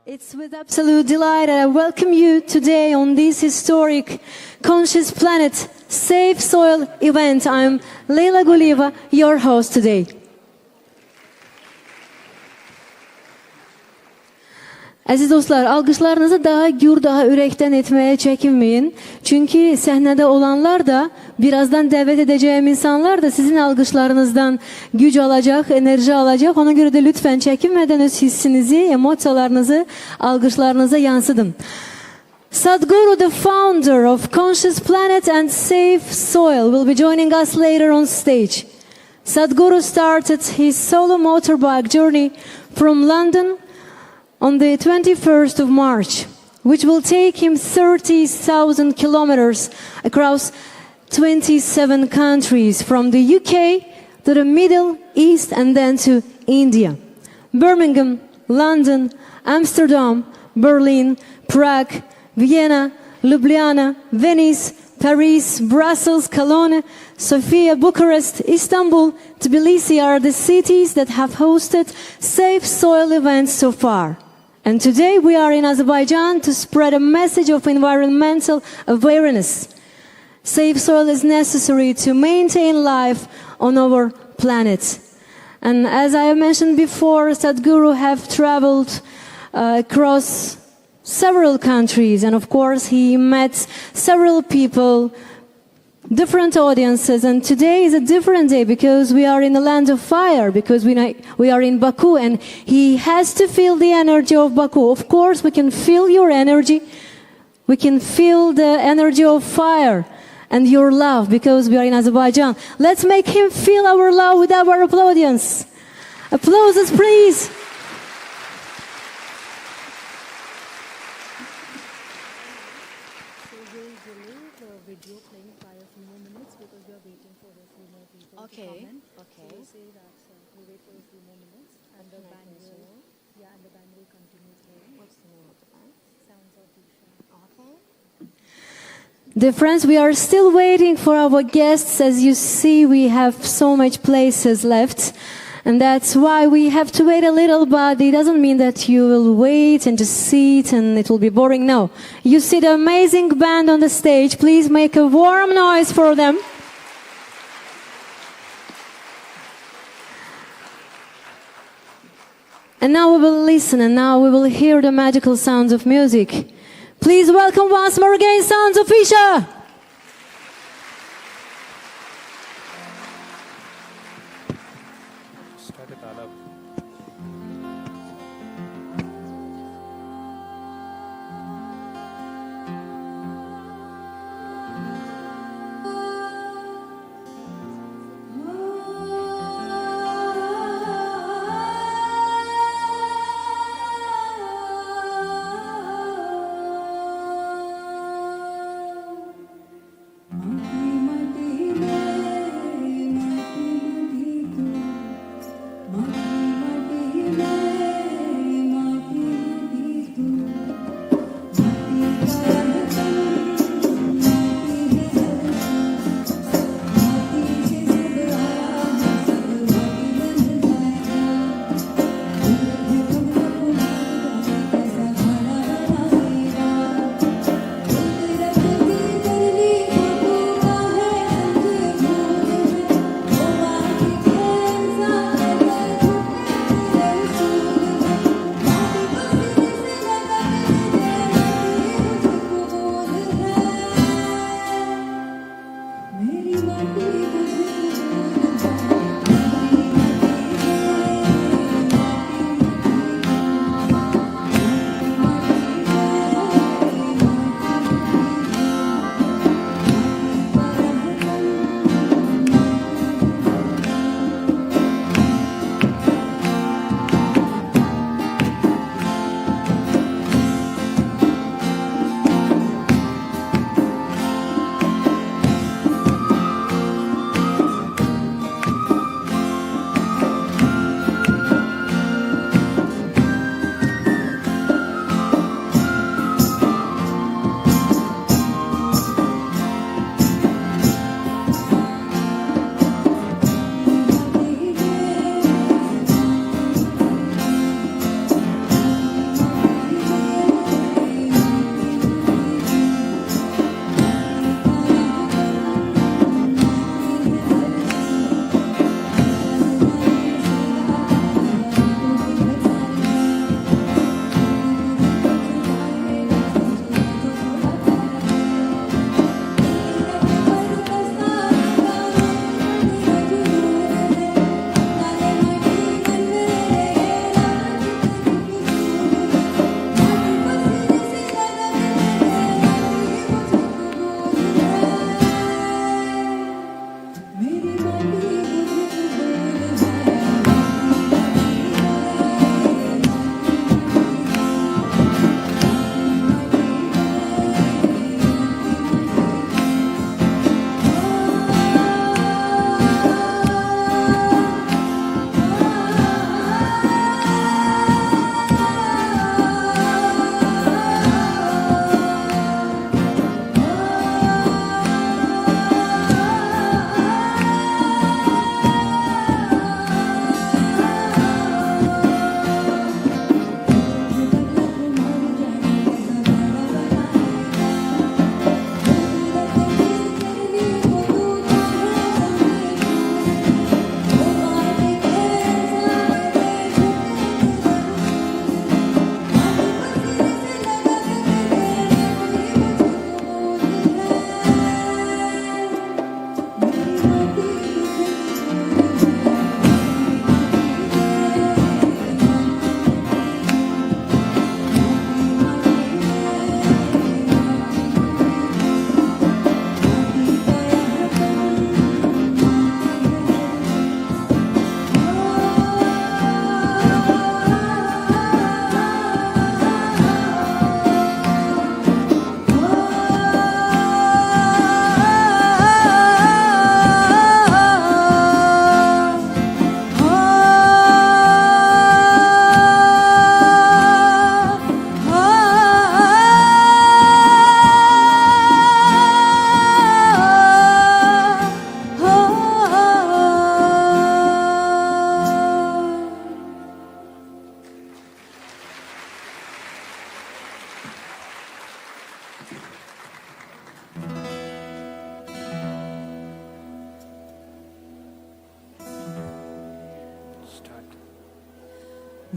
It's with absolute delight that I welcome you today on this historic Conscious Planet Safe Soil event. I'm Leyla Guliyeva, your host today. Aziz dostlar, alqışlarınızı daha gür, daha ürəkdən etməyə çəkinməyin. Çünki səhnədə olanlar da, birazdan dəvət edəcəyim insanlar da sizin alqışlarınızdan güc alacaq, enerji alacaq. Ona görə də lütfən çəkinmədən öz hissinizi, emosiyalarınızı alqışlarınıza yansıdın. Sadhguru, the founder of Conscious Planet and Safe Soil, will be joining us later on stage. Sadhguru started his solo motorbike journey from London on the 21st of March, which will take him 30,000 kilometers across 27 countries, from the UK to the Middle East and then to India. Birmingham, London, Amsterdam, Berlin, Prague, Vienna, Ljubljana, Venice, Paris, Brussels, Cologne, Sofia, Bucharest, Istanbul, Tbilisi are the cities that have hosted safe soil events so far. And today we are in Azerbaijan to spread a message of environmental awareness. Safe soil is necessary to maintain life on our planet. And as I have mentioned before, Sadhguru have traveled across several countries, and of course he met several people, different audiences, and today is a different day because we are in the land of fire, because we are in Baku, and he has to feel the energy of Baku. Of course we can feel your energy, we can feel the energy of fire and your love because we are in Azerbaijan. Let's make him feel our love with our applaudience. Applauses, please. Okay. Okay. So we'll say that we'll wait for a few more minutes, and the band will, and the band will continue playing. What's the name of the band? Sounds of Disha. Okay. Dear friends, we are still waiting for our guests. As you see, we have so much places left, and that's why we have to wait a little, but it doesn't mean that you will wait and just sit and it will be boring. No. You see the amazing band on the stage. Please make a warm noise for them. And now we will listen, and now we will hear the magical sounds of music. Please welcome once more again, Sounds of Isha. Mati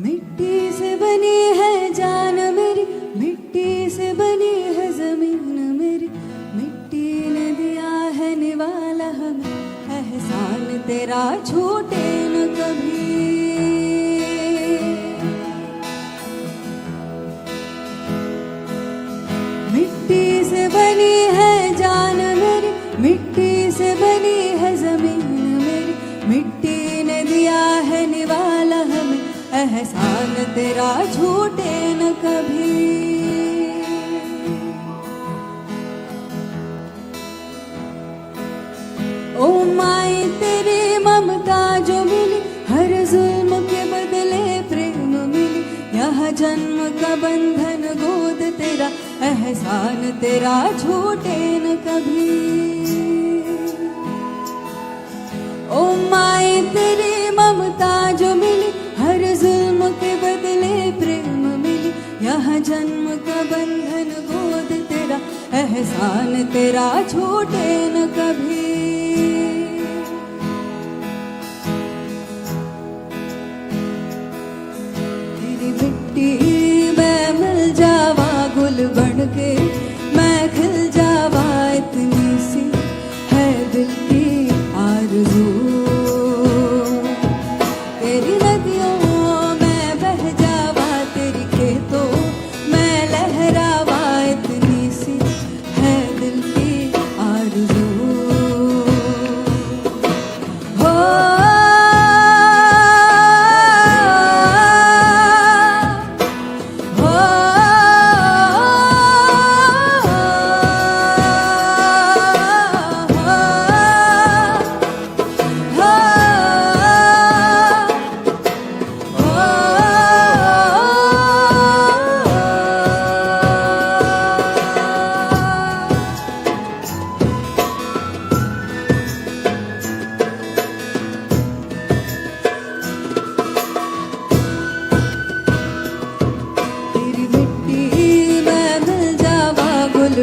मिट्टी से बनी है जान मेरी, मिट्टी से बनी है जमीन मेरी, मिट्टी ने दिया है निवाला हमें, एहसान तेरा छूटे न कभी। मिट्टी से बनी है जान मेरी, मिट्टी से बनी है जमीन मेरी, मिट्टी ने दिया है निवाला हमें, एहसान तेरा छूटे न कभी। ओ माई तेरी ममता जो मिली, हर जुल्म के बदले प्रेम मिली, यह जन्म का बंधन गोद तेरा, एहसान तेरा छूटे न कभी। ओ माई तेरी ममता जो मिली, हर जुल्म के बदले प्रेम मिली, यह जन्म का बंधन गोद तेरा, एहसान तेरा छूटे न कभी। तेरी मिट्टी में मिल जावा गुल बन के, मैं खिल जावा इतनी सी है दिल की आरज़ू। तेरी नदियों में बह जावा, तेरी खेतों में लहरावा, इतनी सी है दिल की आरज़ू। हो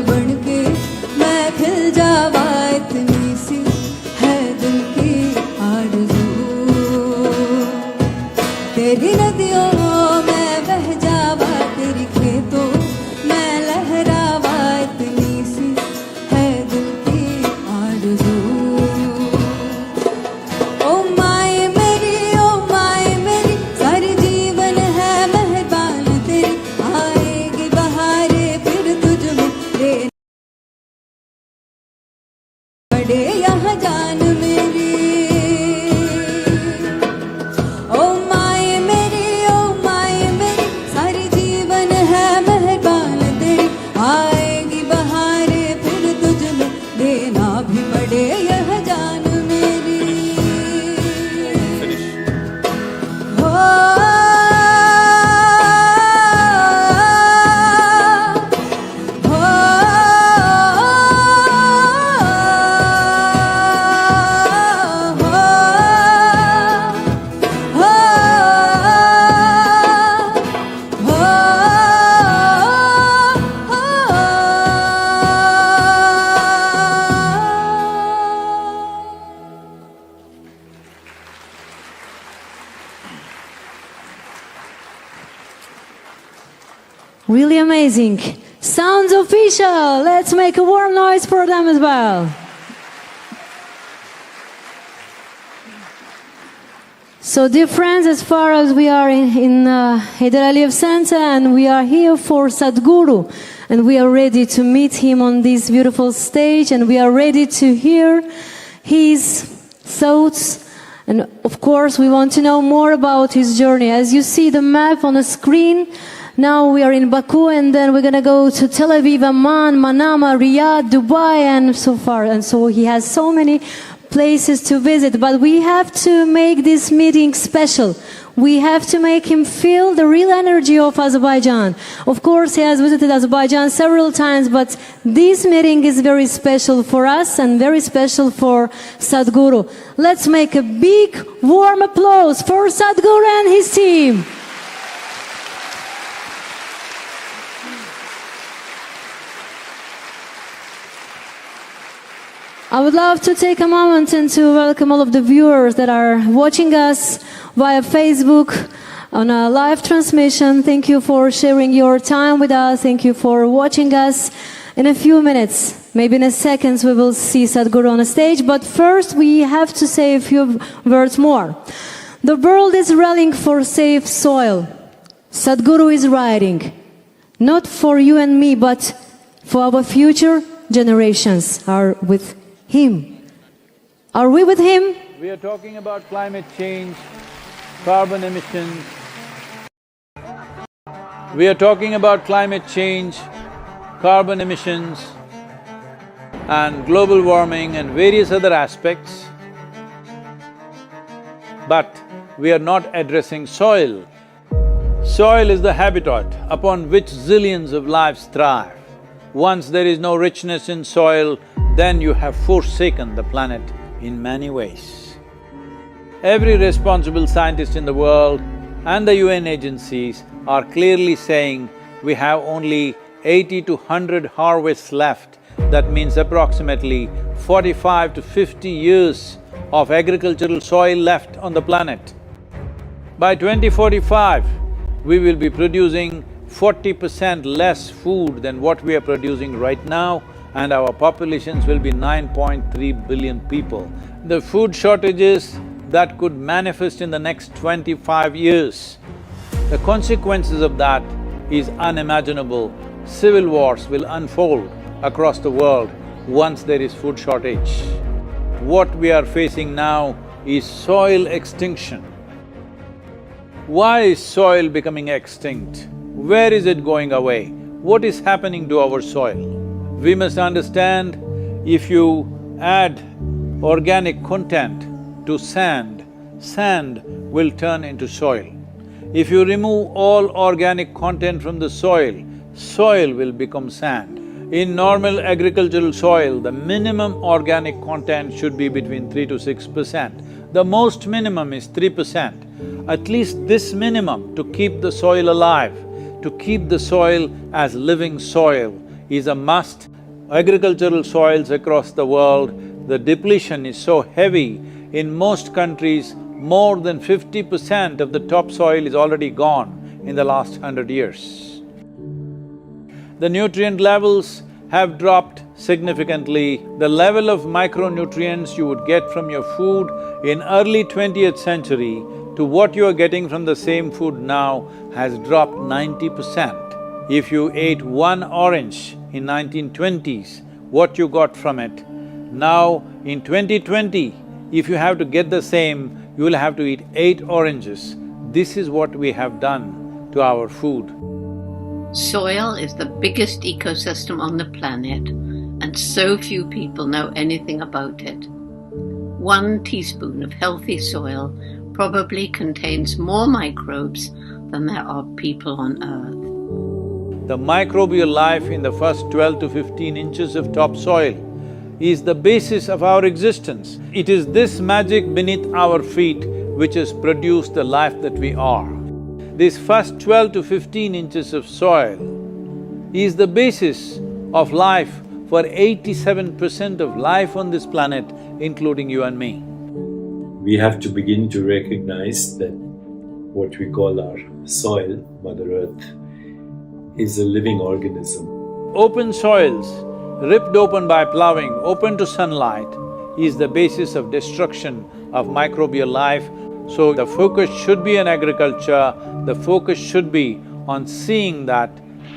बनके मैं खिल जावा, इतनी सी है दिल की आरज़ू। तेरी नदियों में बह जावा, तेरी खेतों में लहरावा, इतनी सी है दिल की आरज़ू। ओ माए मेरी सारी जीवन है मेहरबान तेरी, आएगी बहारे फिर तुझ में पड़े यहाँ जान मेरी। ओ माए मेरी सारी जीवन है मेहरबान तेरी, आएगी बहारे फिर तुझ में देना भी पड़े यह जान मेरी। हो Really amazing. Sounds official. Let's make a warm noise for them as well. So dear friends, as far as we are in Heydar Aliyev Center, and we are here for Sadhguru, and we are ready to meet him on this beautiful stage, and we are ready to hear his thoughts, and of course we want to know more about his journey. As you see the map on the screen, now we are in Baku, and then we're going to go to Tel Aviv, Amman, Manama, Riyadh, Dubai, and so far. And so he has so many places to visit, but we have to make this meeting special. We have to make him feel the real energy of Azerbaijan. Of course, he has visited Azerbaijan several times, but this meeting is very special for us and very special for Sadhguru. Let's make a big, warm applause for Sadhguru and his team. I would love to take a moment and to welcome all of the viewers that are watching us via Facebook, on a live transmission. Thank you for sharing your time with us. Thank you for watching us. In a few minutes, maybe in a seconds, we will see Sadhguru on the stage. But first, we have to say a few words more. The world is rallying for safe soil. Sadhguru is writing, not for you and me, but for our future generations are with him. Are we with him? We are talking about climate change, carbon emissions. We are talking about climate change, carbon emissions, and global warming and various other aspects. But we are not addressing soil. Soil is the habitat upon which zillions of lives thrive. Once there is no richness in soil, then you have forsaken the planet in many ways. Every responsible scientist in the world and the UN agencies are clearly saying we have only 80 to 100 harvests left. That means approximately 45 to 50 years of agricultural soil left on the planet. By 2045, we will be producing 40% less food than what we are producing right now, and our populations will be 9.3 billion people. The food shortages that could manifest in the next 25 years, the consequences of that is unimaginable. Civil wars will unfold across the world once there is food shortage. What we are facing now is soil extinction. Why is soil becoming extinct? Where is it going away? What is happening to our soil? We must understand, if you add organic content to sand, sand will turn into soil. If you remove all organic content from the soil, soil will become sand. In normal agricultural soil, the minimum organic content should be between 3 to 6%. The most minimum is 3%. At least this minimum to keep the soil alive, to keep the soil as living soil is a must. Agricultural soils across the world, the depletion is so heavy. In most countries, more than 50% of the topsoil is already gone in the last 100 years. The nutrient levels have dropped significantly. The level of micronutrients you would get from your food in early 20th century to what you are getting from the same food now has dropped 90%. If you ate one orange in 1920s, what you got from it, now in 2020, if you have to get the same, you will have to eat 8 oranges. This is what we have done to our food. Soil is the biggest ecosystem on the planet, and so few people know anything about it. 1 teaspoon of healthy soil probably contains more microbes than there are people on Earth. The microbial life in the first 12 to 15 inches of topsoil is the basis of our existence. It is this magic beneath our feet which has produced the life that we are. This first 12 to 15 inches of soil is the basis of life for 87% of life on this planet, including you and me. We have to begin to recognize that what we call our soil, Mother Earth, is a living organism. Open soils, ripped open by ploughing, open to sunlight, is the basis of destruction of microbial life. So the focus should be on agriculture, the focus should be on seeing that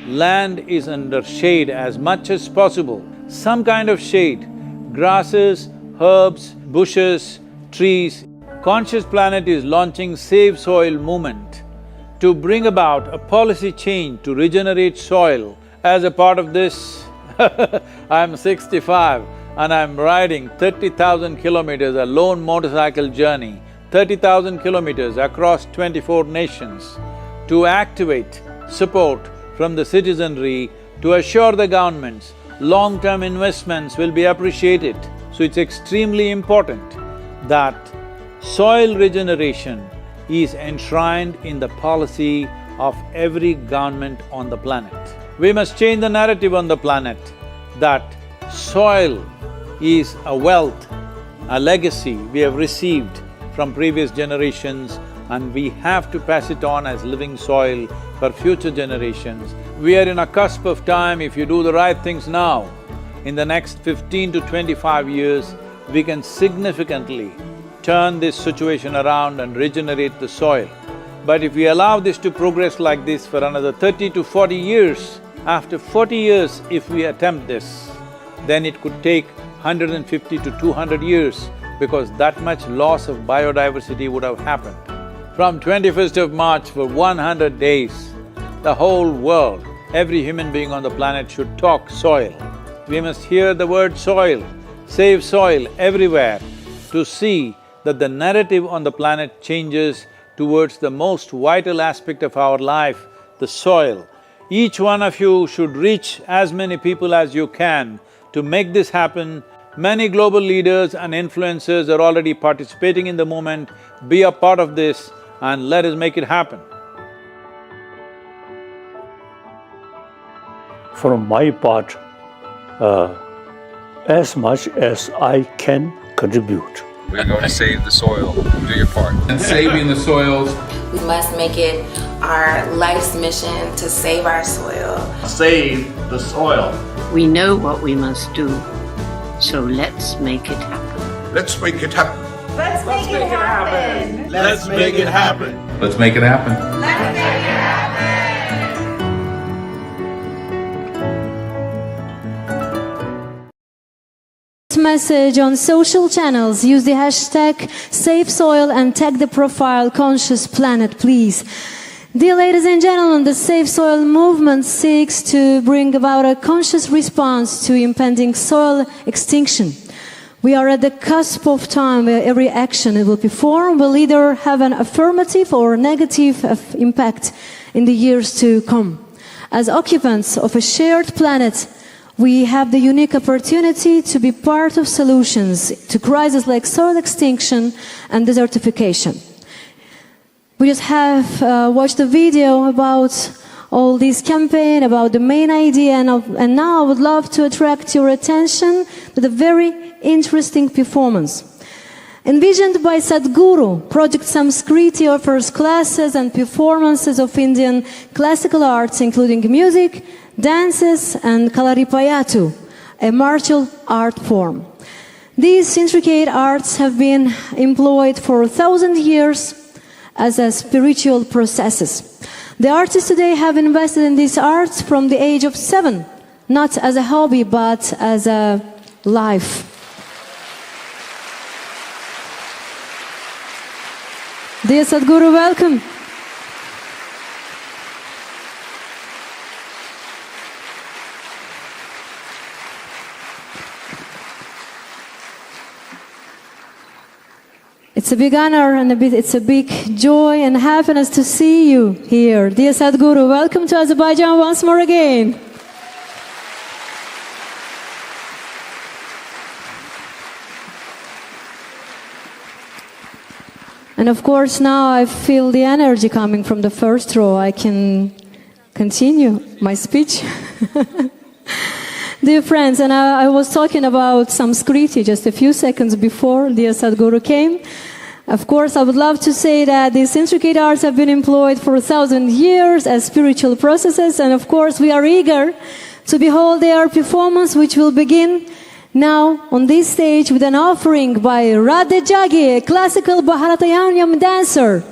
land is under shade as much as possible. Some kind of shade, grasses, herbs, bushes, trees. Conscious Planet is launching Save Soil movement to bring about a policy change to regenerate soil. As a part of this, I'm 65 and I'm riding 30,000 kilometers, a lone motorcycle journey, 30,000 kilometers across 24 nations to activate support from the citizenry to assure the governments long-term investments will be appreciated. So it's extremely important that soil regeneration is enshrined in the policy of every government on the planet. We must change the narrative on the planet that soil is a wealth, a legacy we have received from previous generations and we have to pass it on as living soil for future generations. We are in a cusp of time. If you do the right things now, in the next 15 to 25 years, we can significantly turn this situation around and regenerate the soil. But if we allow this to progress like this for another 30 to 40 years, after 40 years if we attempt this, then it could take 150 to 200 years because that much loss of biodiversity would have happened. From 21st of March for 100 days, the whole world, every human being on the planet should talk soil. We must hear the word soil, save soil everywhere to see that the narrative on the planet changes towards the most vital aspect of our life, the soil. Each one of you should reach as many people as you can to make this happen. Many global leaders and influencers are already participating in the movement. Be a part of this and let us make it happen. From my part, as much as I can contribute. We're going to save the soil. Do your part. And saving the soils. We must make it our life's mission to save our soil. Save the soil. We know what we must do, so let's make it happen. Let's make it happen. Let's make it happen. Let's make it happen. Let's make it happen. Let's make it happen. Message on social channels. Use the hashtag Save Soil and tag the profile Conscious Planet, please. Dear ladies and gentlemen, the Save Soil movement seeks to bring about a conscious response to impending soil extinction. We are at the cusp of time where every action it will perform will either have an affirmative or negative impact in the years to come. As occupants of a shared planet, we have the unique opportunity to be part of solutions to crises like soil extinction and desertification. We just have watched a video about all this campaign, about the main idea, and now I would love to attract your attention to the very interesting performance. Envisioned by Sadhguru, Project Samskriti offers classes and performances of Indian classical arts, including music, dances, and Kalaripayattu, a martial art form. These intricate arts have been employed for 1,000 years as a spiritual processes. The artists today have invested in these arts from the age of 7, not as a hobby, but as a life. Dear Sadhguru, welcome. It's a big honor and it's a big joy and happiness to see you here. Dear Sadhguru, welcome to Azerbaijan once more again. And of course now I feel the energy coming from the first row. I can continue my speech. Dear friends, and I was talking about Samskriti just a few seconds before dear Sadhguru came. Of course, I would love to say that these intricate arts have been employed for 1,000 years as spiritual processes, and of course we are eager to behold their performance, which will begin now on this stage with an offering by Radhe Jagi, a classical Bharatanatyam dancer.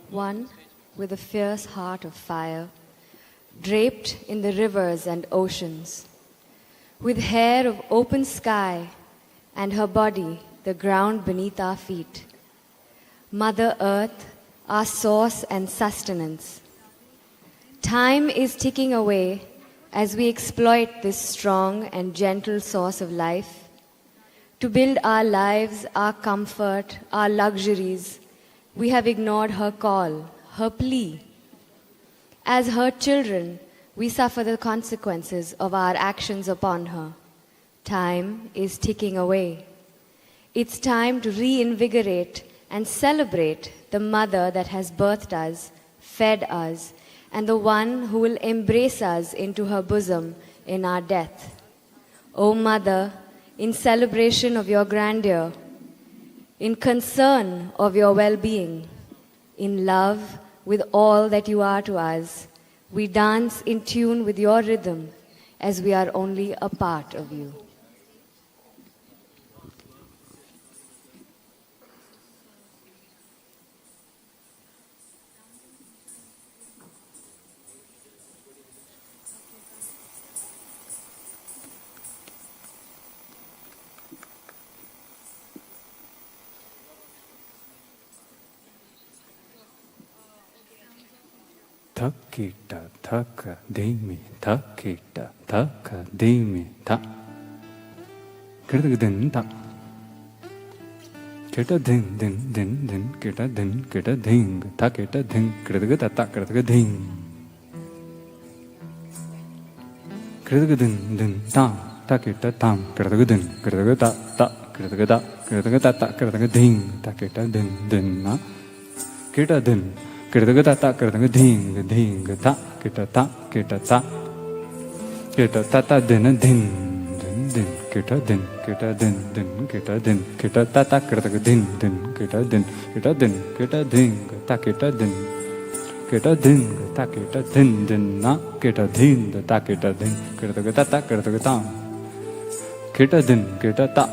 One with a fierce heart of fire, draped in the rivers and oceans, with hair of open sky and her body the ground beneath our feet. Mother Earth, our source and sustenance. Time is ticking away as we exploit this strong and gentle source of life to build our lives, our comfort, our luxuries. We have ignored her call, her plea. As her children, we suffer the consequences of our actions upon her. Time is ticking away. It's time to reinvigorate and celebrate the mother that has birthed us, fed us, and the one who will embrace us into her bosom in our death. O Mother, in celebration of your grandeur, in concern of your well-being, in love with all that you are to us, we dance in tune with your rhythm as we are only a part of you. Takita taka demi takita taka demi ta kirtagdin ta kita din din din din kita ding ta kita ding kirtagata ta kirtagading kirtagadin din ta ta kita tam kirtagadin kirtagata ta kirtagata ta kirtagading ta kita din din na kita din kirtagata ta kirtagading ding ta kita ta din din din kita din ta ta kirtagading din kita din ta kita din ta kita din na kita din ta kita din kirtagata ta kirtagata kita din kita ta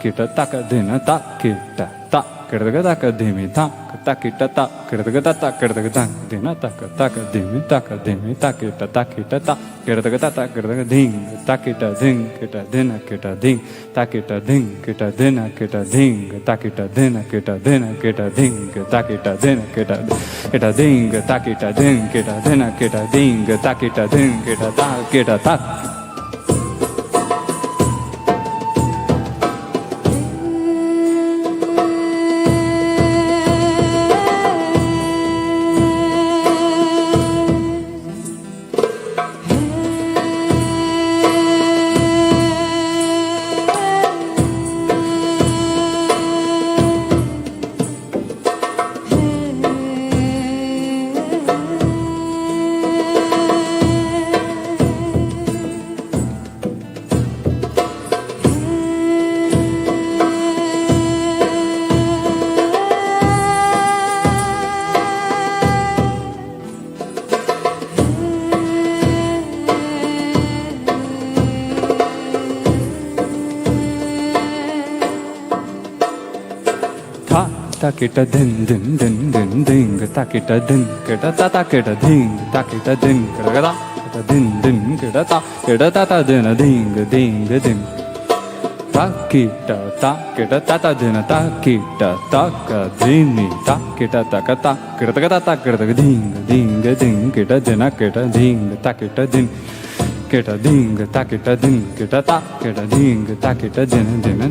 kita ta ka din ta kita ta kirtagata ka demi ta kita ta kirtagata ta kirtagata dina ta demi ta kita ta kirtagata ta kirtagading ta kita ding kita dina kita ding ta kita ding kita dina kita ding ta kita dina kita ding ta kita dina kita ding ta kita ding kita dina kita ding ta kita ding kita ta ta kita din din din din ding ta kita din kita ta kita ding ta kita din kita din din kita ta din ding ta kita din ta kita ta ka din ta kita ta kita ding kita din kita ding ta kita din kita ding ta kita din kita ta kita ding ta kita din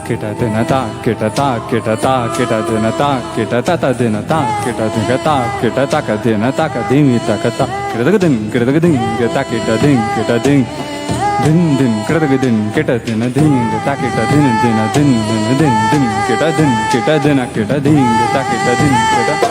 kita dina ta kita dina ta kita ta dina ta kita ta ka dina ta ka dimi ta ka ta kita ding ta kita ding din kita dina ding ta kita din kita dina kita ding ta kita din kita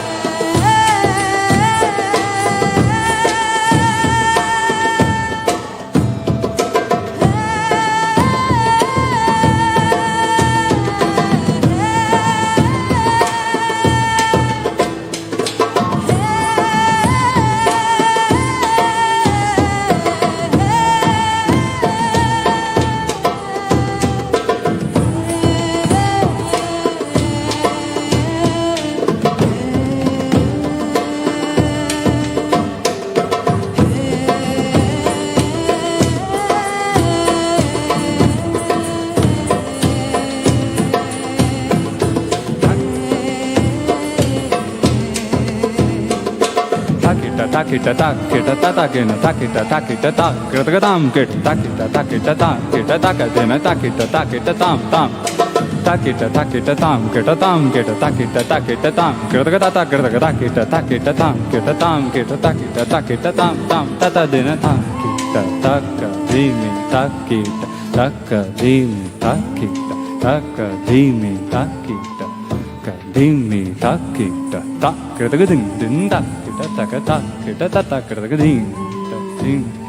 takita takita takita tatakina takita takita takita tam kita takita takita takita takadena takita takita tam tam takita takita tam kita takita takita tam kita takita takita tam kita takita takita tam tam tatadena takita takadimi takita takadimi takita takadimi takita takadimi takita tak kita ding ding tak kita takata kita tata kita ding ding.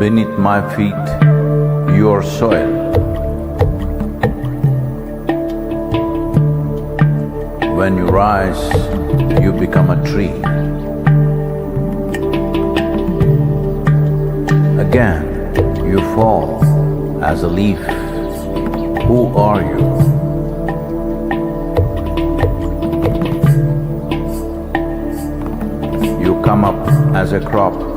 beneath my feet, your soil. When you rise, you become a tree. Again, you fall as a leaf. Who are you? You come up as a crop.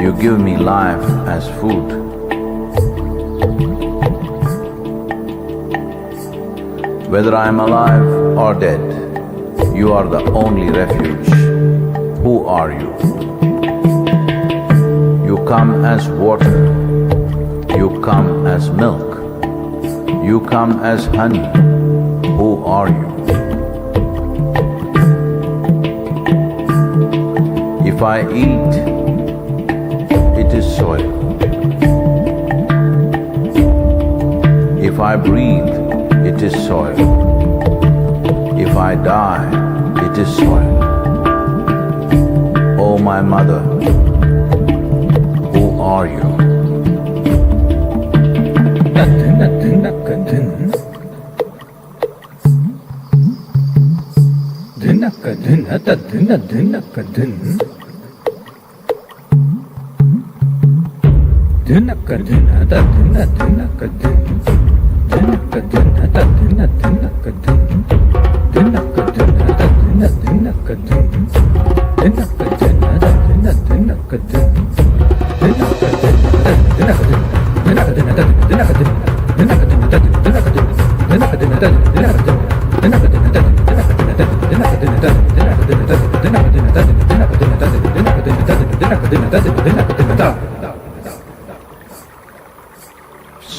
You give me life as food. Whether I am alive or dead, you are the only refuge. Who are you? You come as water. You come as milk. You come as honey. Who are you? If I eat, it is soil. If I breathe, it is soil. If I die, it is soil. Oh, my mother, who are you?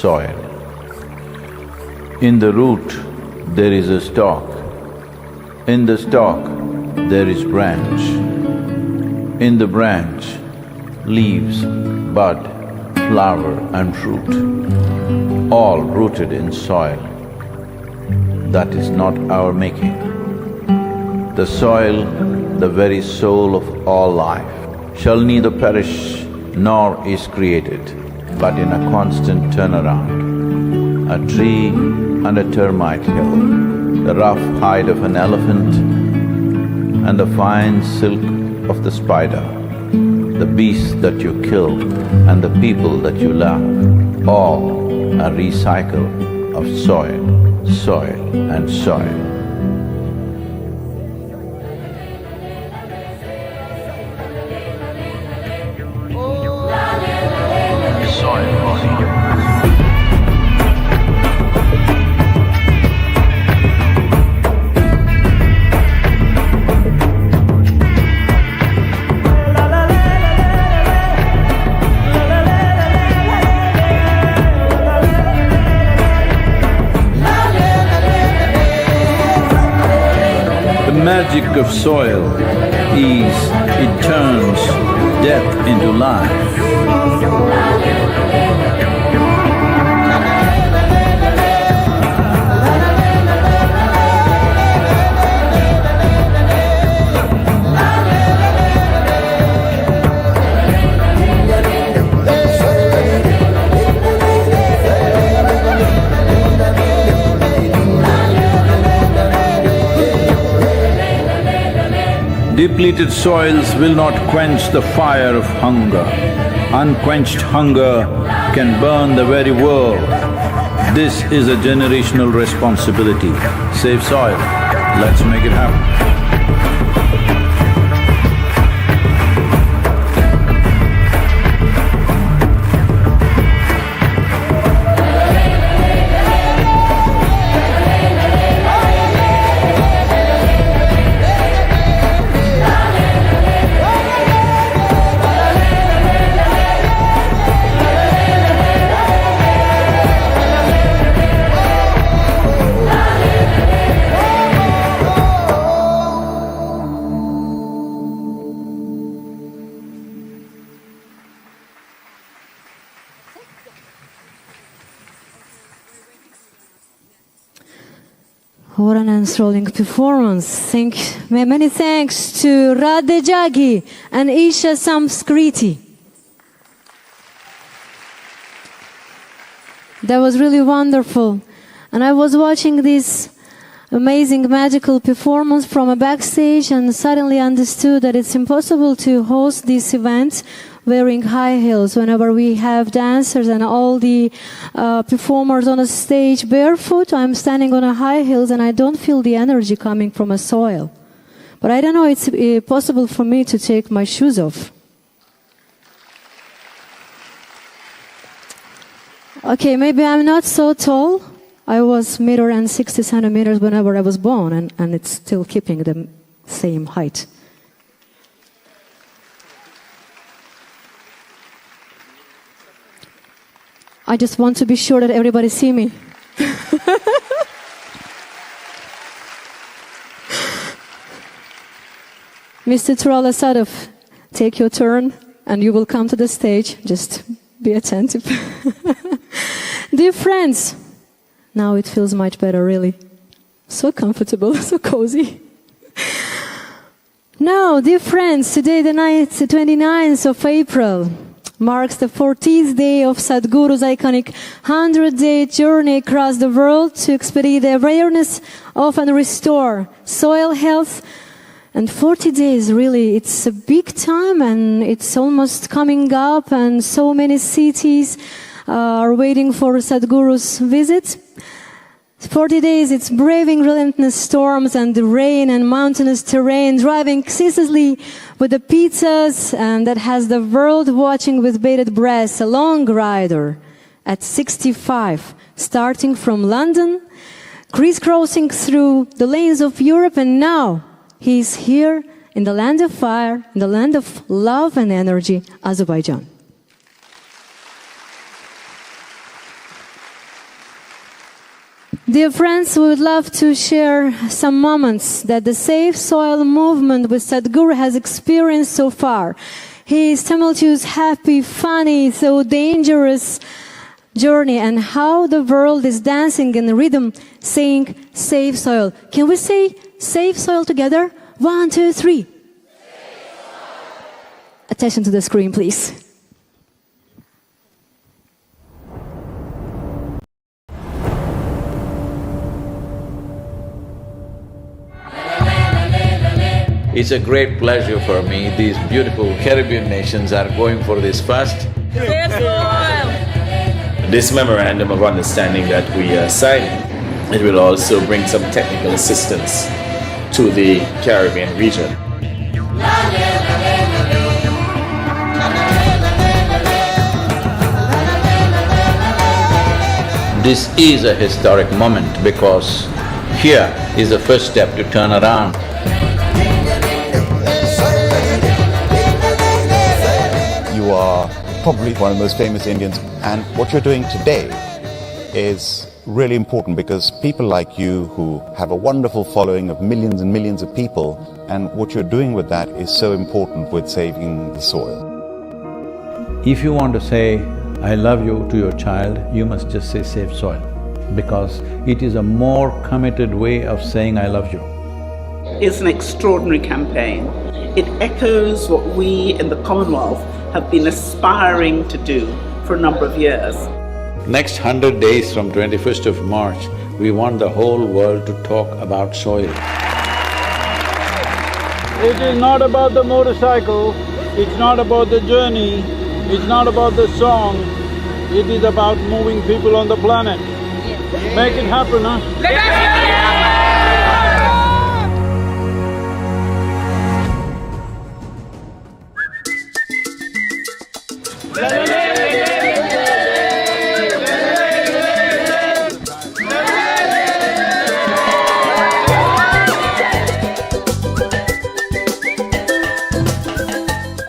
Soil. In the root there is a stalk. In the stalk there is branch. In the branch, leaves, bud, flower and fruit, all rooted in soil. That is not our making. The soil, the very soul of all life, shall neither perish nor is created, but in a constant turnaround. A tree and a termite hill, the rough hide of an elephant and the fine silk of the spider, the beasts that you kill and the people that you love, all a recycle of soil, soil and soil. The magic of soil is it turns death into life. Depleted soils will not quench the fire of hunger. Unquenched hunger can burn the very world. This is a generational responsibility. Save soil. Let's make it happen. What an enthralling performance. Many thanks to Radhe Jagi and Isha Samskriti. That was really wonderful. And I was watching this amazing magical performance from a backstage and suddenly understood that it's impossible to host this event wearing high heels whenever we have dancers and all the performers on a stage barefoot. I'm standing on a high heels and I don't feel the energy coming from a soil. But I don't know, it's possible for me to take my shoes off. Okay, maybe I'm not so tall. I was 1.60 meters whenever I was born, and it's still keeping the same height. I just want to be sure that everybody see me. Mr. Tural Asadov, take your turn and you will come to the stage. Just be attentive. Dear friends, now it feels much better, really. So comfortable, so cozy. Now, dear friends, today the 29th of April marks the 40th day of Sadhguru's iconic 100-day journey across the world to expedite the awareness of and restore soil health. And 40 days, really, it's a big time and it's almost coming up, and so many cities are waiting for Sadhguru's visit. 40 days, it's braving relentless storms and the rain and mountainous terrain, driving ceaselessly with the pizzas, and that has the world watching with bated breath. A long rider at 65, starting from London, crisscrossing through the lanes of Europe, and now he's here in the land of fire, in the land of love and energy, Azerbaijan. Dear friends, we would love to share some moments that the Save Soil movement with Sadhguru has experienced so far. His tumultuous, happy, funny, so dangerous journey, and how the world is dancing in rhythm, saying, Save Soil. Can we say Save Soil together? 1, 2, 3. Attention to the screen, please. It's a great pleasure for me. These beautiful Caribbean nations are going for this first. This memorandum of understanding that we are signing, it will also bring some technical assistance to the Caribbean region. This is a historic moment because here is the first step to turn around. You are probably one of the most famous Indians, and what you're doing today is really important because people like you who have a wonderful following of millions and millions of people, and what you're doing with that is so important with saving the soil. If you want to say, I love you to your child, you must just say save soil, because it is a more committed way of saying I love you. It's an extraordinary campaign. It echoes what we in the Commonwealth have been aspiring to do for a number of years. Next 100 days from 21st of March, we want the whole world to talk about soil. It is not about the motorcycle, it's not about the journey, it's not about the song, it is about moving people on the planet. Make it happen, huh?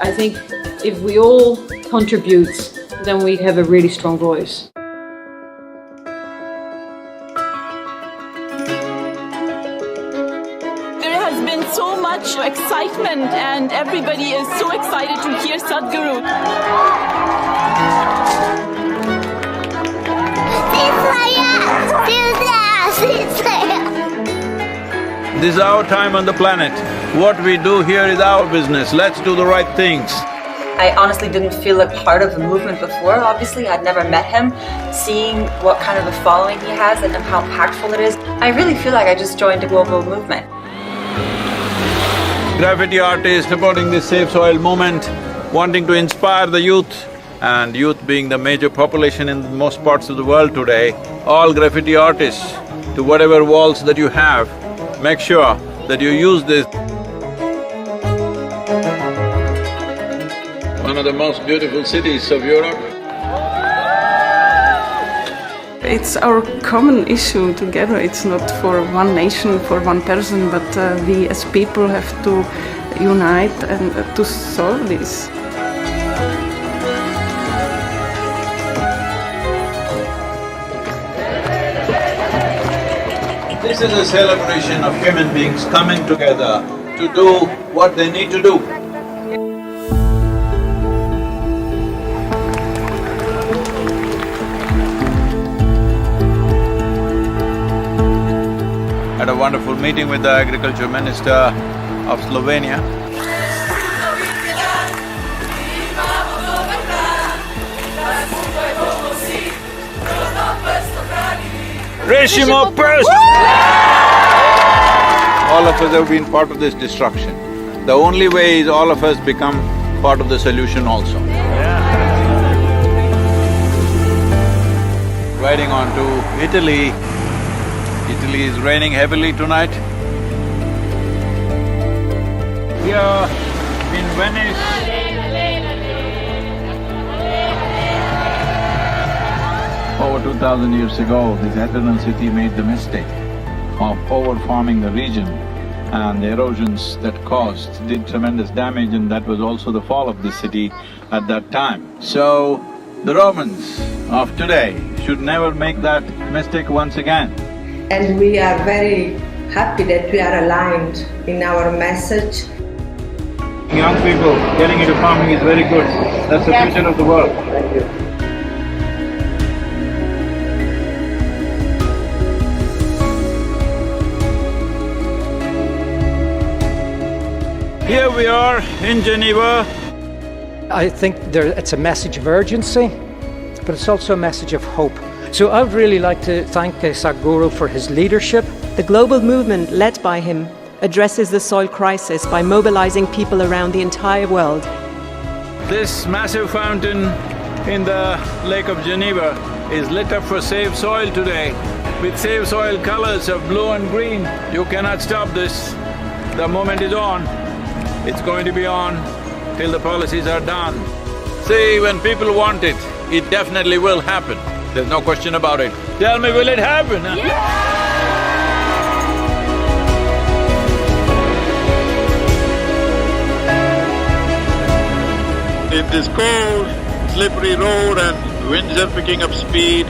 I think if we all contribute, then we have a really strong voice. There has been so much excitement and everybody is so excited to hear Sadhguru. This is our time on the planet. What we do here is our business. Let's do the right things. I honestly didn't feel like part of the movement before, obviously. I'd never met him. Seeing what kind of a following he has and how impactful it is, I really feel like I just joined a global movement. Graffiti artists supporting this Save Soil movement, wanting to inspire the youth, and youth being the major population in most parts of the world today, all graffiti artists, to whatever walls that you have, make sure that you use this. One of the most beautiful cities of Europe. It's our common issue together. It's not for one nation, for one person, but we as people have to unite and to solve this. This is a celebration of human beings coming together to do what they need to do. Had a wonderful meeting with the Agriculture Minister of Slovenia. All of us have been part of this destruction. The only way is all of us become part of the solution also. Riding on to Italy. Italy is raining heavily tonight. Here in Venice, over 2000 years ago, this eternal city made the mistake of over-farming the region, and the erosions that caused did tremendous damage, and that was also the fall of the city at that time. So, the Romans of today should never make that mistake once again. And we are very happy that we are aligned in our message. Young people getting into farming is very good. That's the future of the world. Thank you. Here we are in Geneva. I think it's a message of urgency, but it's also a message of hope. So I would really like to thank Sadhguru for his leadership. The global movement led by him addresses the soil crisis by mobilizing people around the entire world. This massive fountain in the Lake of Geneva is lit up for Save Soil today with Save Soil colors of blue and green. You cannot stop this. The moment is on. It's going to be on till the policies are done. See, when people want it, it definitely will happen. There's no question about it. Tell me, will it happen? In this cold, slippery road and winds are picking up speed,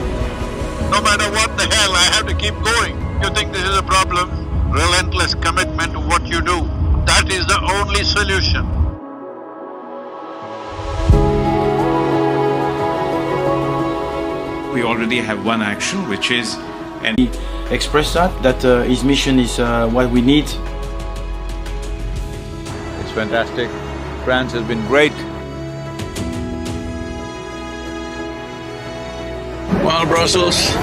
no matter what the hell, I have to keep going. You think this is a problem? Relentless commitment to what you do. That is the only solution. We already have one action, which is… And he expressed that his mission is what we need. It's fantastic. France has been great. Well, Brussels.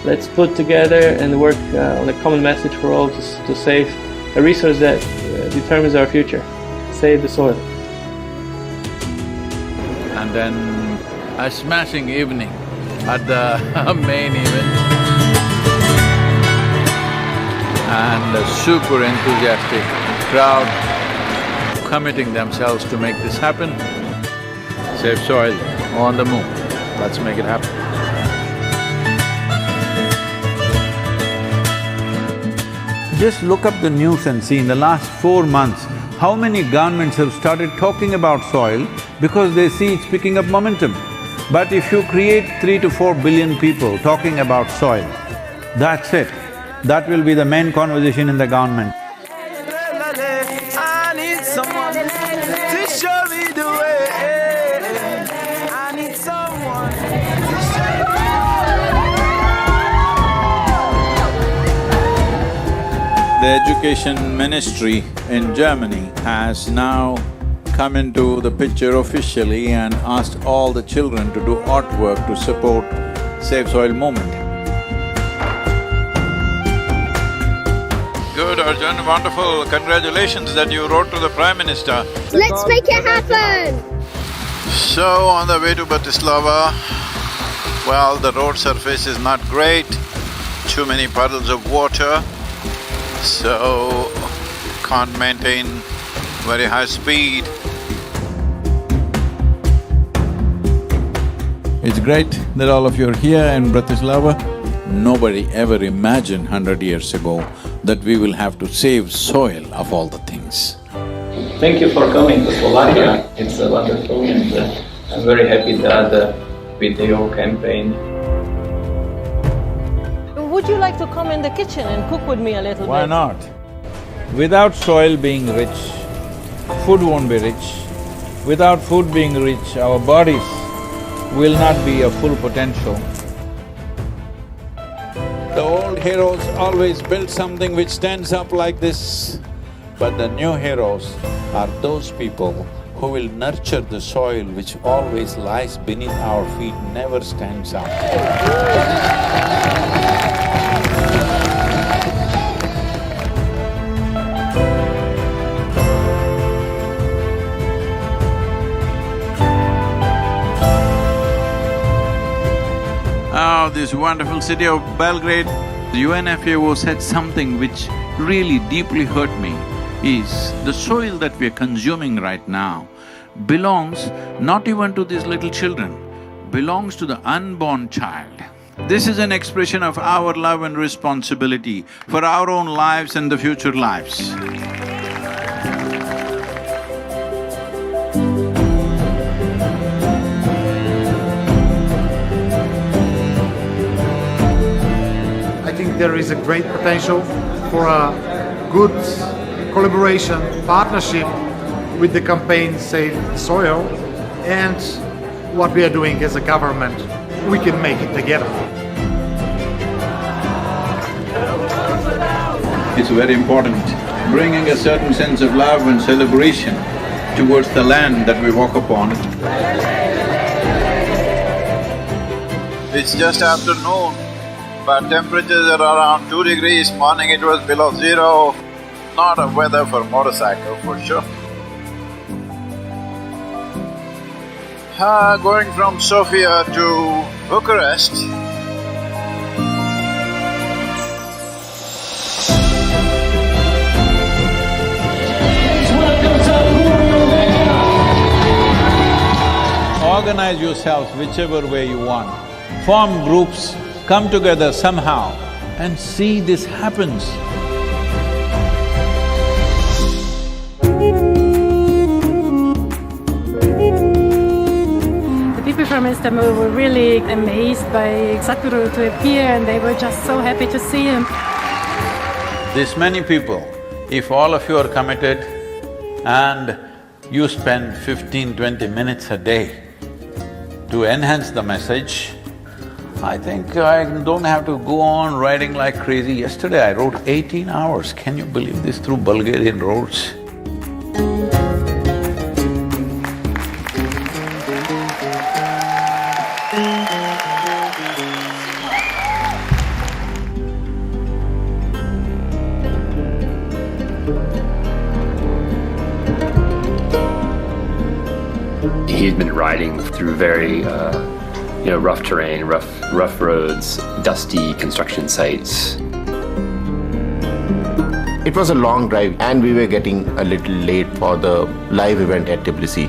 Let's put together and work on a common message for all to save a resource that determines our future. Save the soil. And then a smashing evening at the main event. And a super enthusiastic crowd committing themselves to make this happen. Save soil on the move. Let's make it happen. Just look up the news and see in the last 4 months, how many governments have started talking about soil because they see it's picking up momentum. But if you create 3 to 4 billion people talking about soil, that's it. That will be the main conversation in the government. I need someone to show me the way. I need someone to show me. The Education Ministry in Germany has now come into the picture officially and asked all the children to do artwork to support Save Soil movement. Good, Arjun, wonderful. Congratulations that you wrote to the Prime Minister. Let's make it happen! So, on the way to Bratislava, well, the road surface is not great, too many puddles of water, so can't maintain very high speed. It's great that all of you are here in Bratislava. Nobody ever imagined 100 years ago that we will have to save soil of all the things. Thank you for coming to Slovakia. It's wonderful, and I'm very happy that with your campaign. Would you like to come in the kitchen and cook with me a little Why bit? not? Without soil being rich, food won't be rich. Without food being rich, our bodies will not be a full potential. The old heroes always built something which stands up like this, but the new heroes are those people who will nurture the soil which always lies beneath our feet, never stands up. Oh, this wonderful city of Belgrade. The UNFAO said something which really deeply hurt me, is the soil that we are consuming right now belongs not even to these little children, belongs to the unborn child. This is an expression of our love and responsibility for our own lives and the future lives. I think there is a great potential for a good collaboration, partnership with the campaign Save the Soil, and what we are doing as a government. We can make it together. It's very important, bringing a certain sense of love and celebration towards the land that we walk upon. It's just afternoon, but temperatures are around 2 degrees, morning it was below zero. Not a weather for motorcycle for sure. Going from Sofia to Bucharest. Organize yourselves whichever way you want. Form groups, come together somehow and see this happens. People from Istanbul were really amazed by Sadhguru to appear, and they were just so happy to see him. This many people, if all of you are committed and you spend 15-20 minutes a day to enhance the message, I think I don't have to go on riding like crazy. Yesterday I rode 18 hours, can you believe this, through Bulgarian roads? He'd been riding through very, rough terrain, rough roads, dusty construction sites. It was a long drive, and we were getting a little late for the live event at Tbilisi.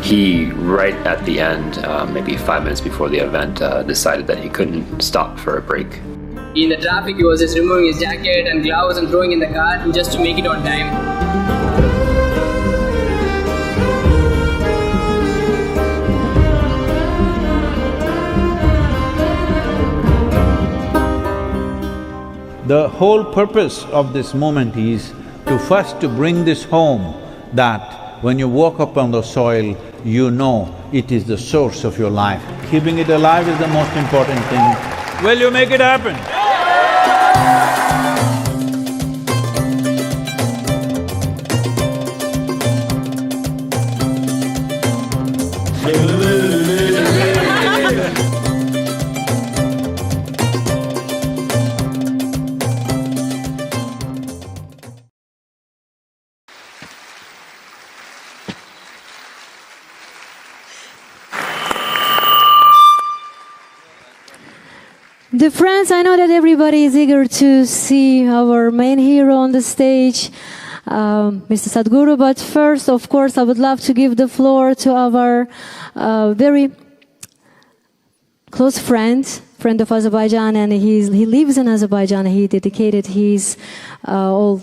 He, right at the end, maybe 5 minutes before the event, decided that he couldn't stop for a break. In the traffic, he was just removing his jacket and gloves and throwing in the car just to make it on time. The whole purpose of this movement is to first to bring this home, that when you walk upon the soil, you know it is the source of your life. Keeping it alive is the most important thing. Will you make it happen? Dear friends, I know that everybody is eager to see our main hero on the stage. Mr. Sadhguru. But first, of course, I would love to give the floor to our very close friend of Azerbaijan, and he lives in Azerbaijan. He dedicated his whole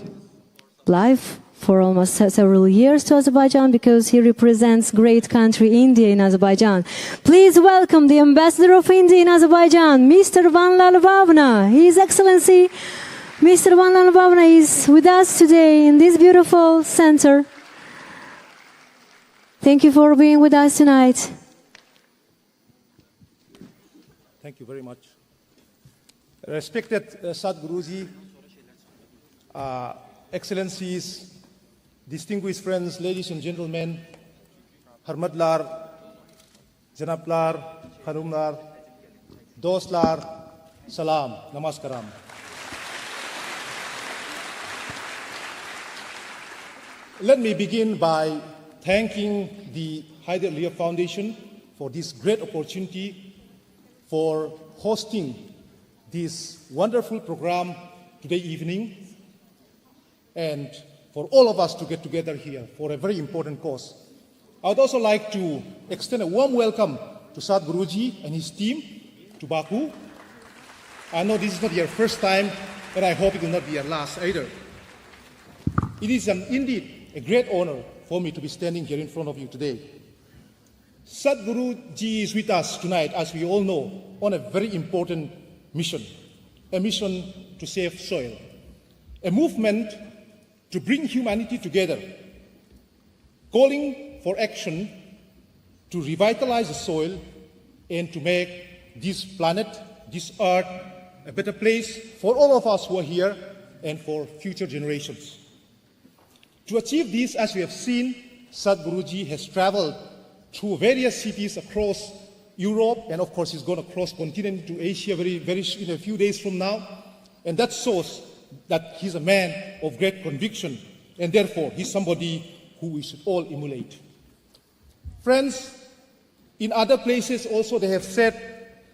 life for almost several years to Azerbaijan because he represents great country India in Azerbaijan. Please welcome the Ambassador of India in Azerbaijan, Mr. Vanlal Bhavna. His Excellency, Mr. Vanlal Bhavna is with us today in this beautiful center. Thank you for being with us tonight. Thank you very much. Respected Sadhguruji, Excellencies, distinguished friends, ladies and gentlemen, Harmadlar, Janablar, Khanumlar, Dostlar, Salam, Namaskaram. Let me begin by thanking the Heydar Aliyev Foundation for this great opportunity for hosting this wonderful program today evening, and for all of us to get together here for a very important cause. I would also like to extend a warm welcome to Sadhguruji and his team to Baku. I know this is not your first time, but I hope it will not be your last either. It is indeed a great honor for me to be standing here in front of you today. Sadhguruji is with us tonight, as we all know, on a very important mission, a mission to save soil, a movement to bring humanity together, calling for action to revitalize the soil and to make this planet, this earth, a better place for all of us who are here and for future generations. To achieve this, as we have seen, Sadhguruji has traveled through various cities across Europe, and of course he's going to cross continent to Asia in a few days from now, and that shows that he's a man of great conviction, and therefore he's somebody who we should all emulate. Friends, in other places also they have said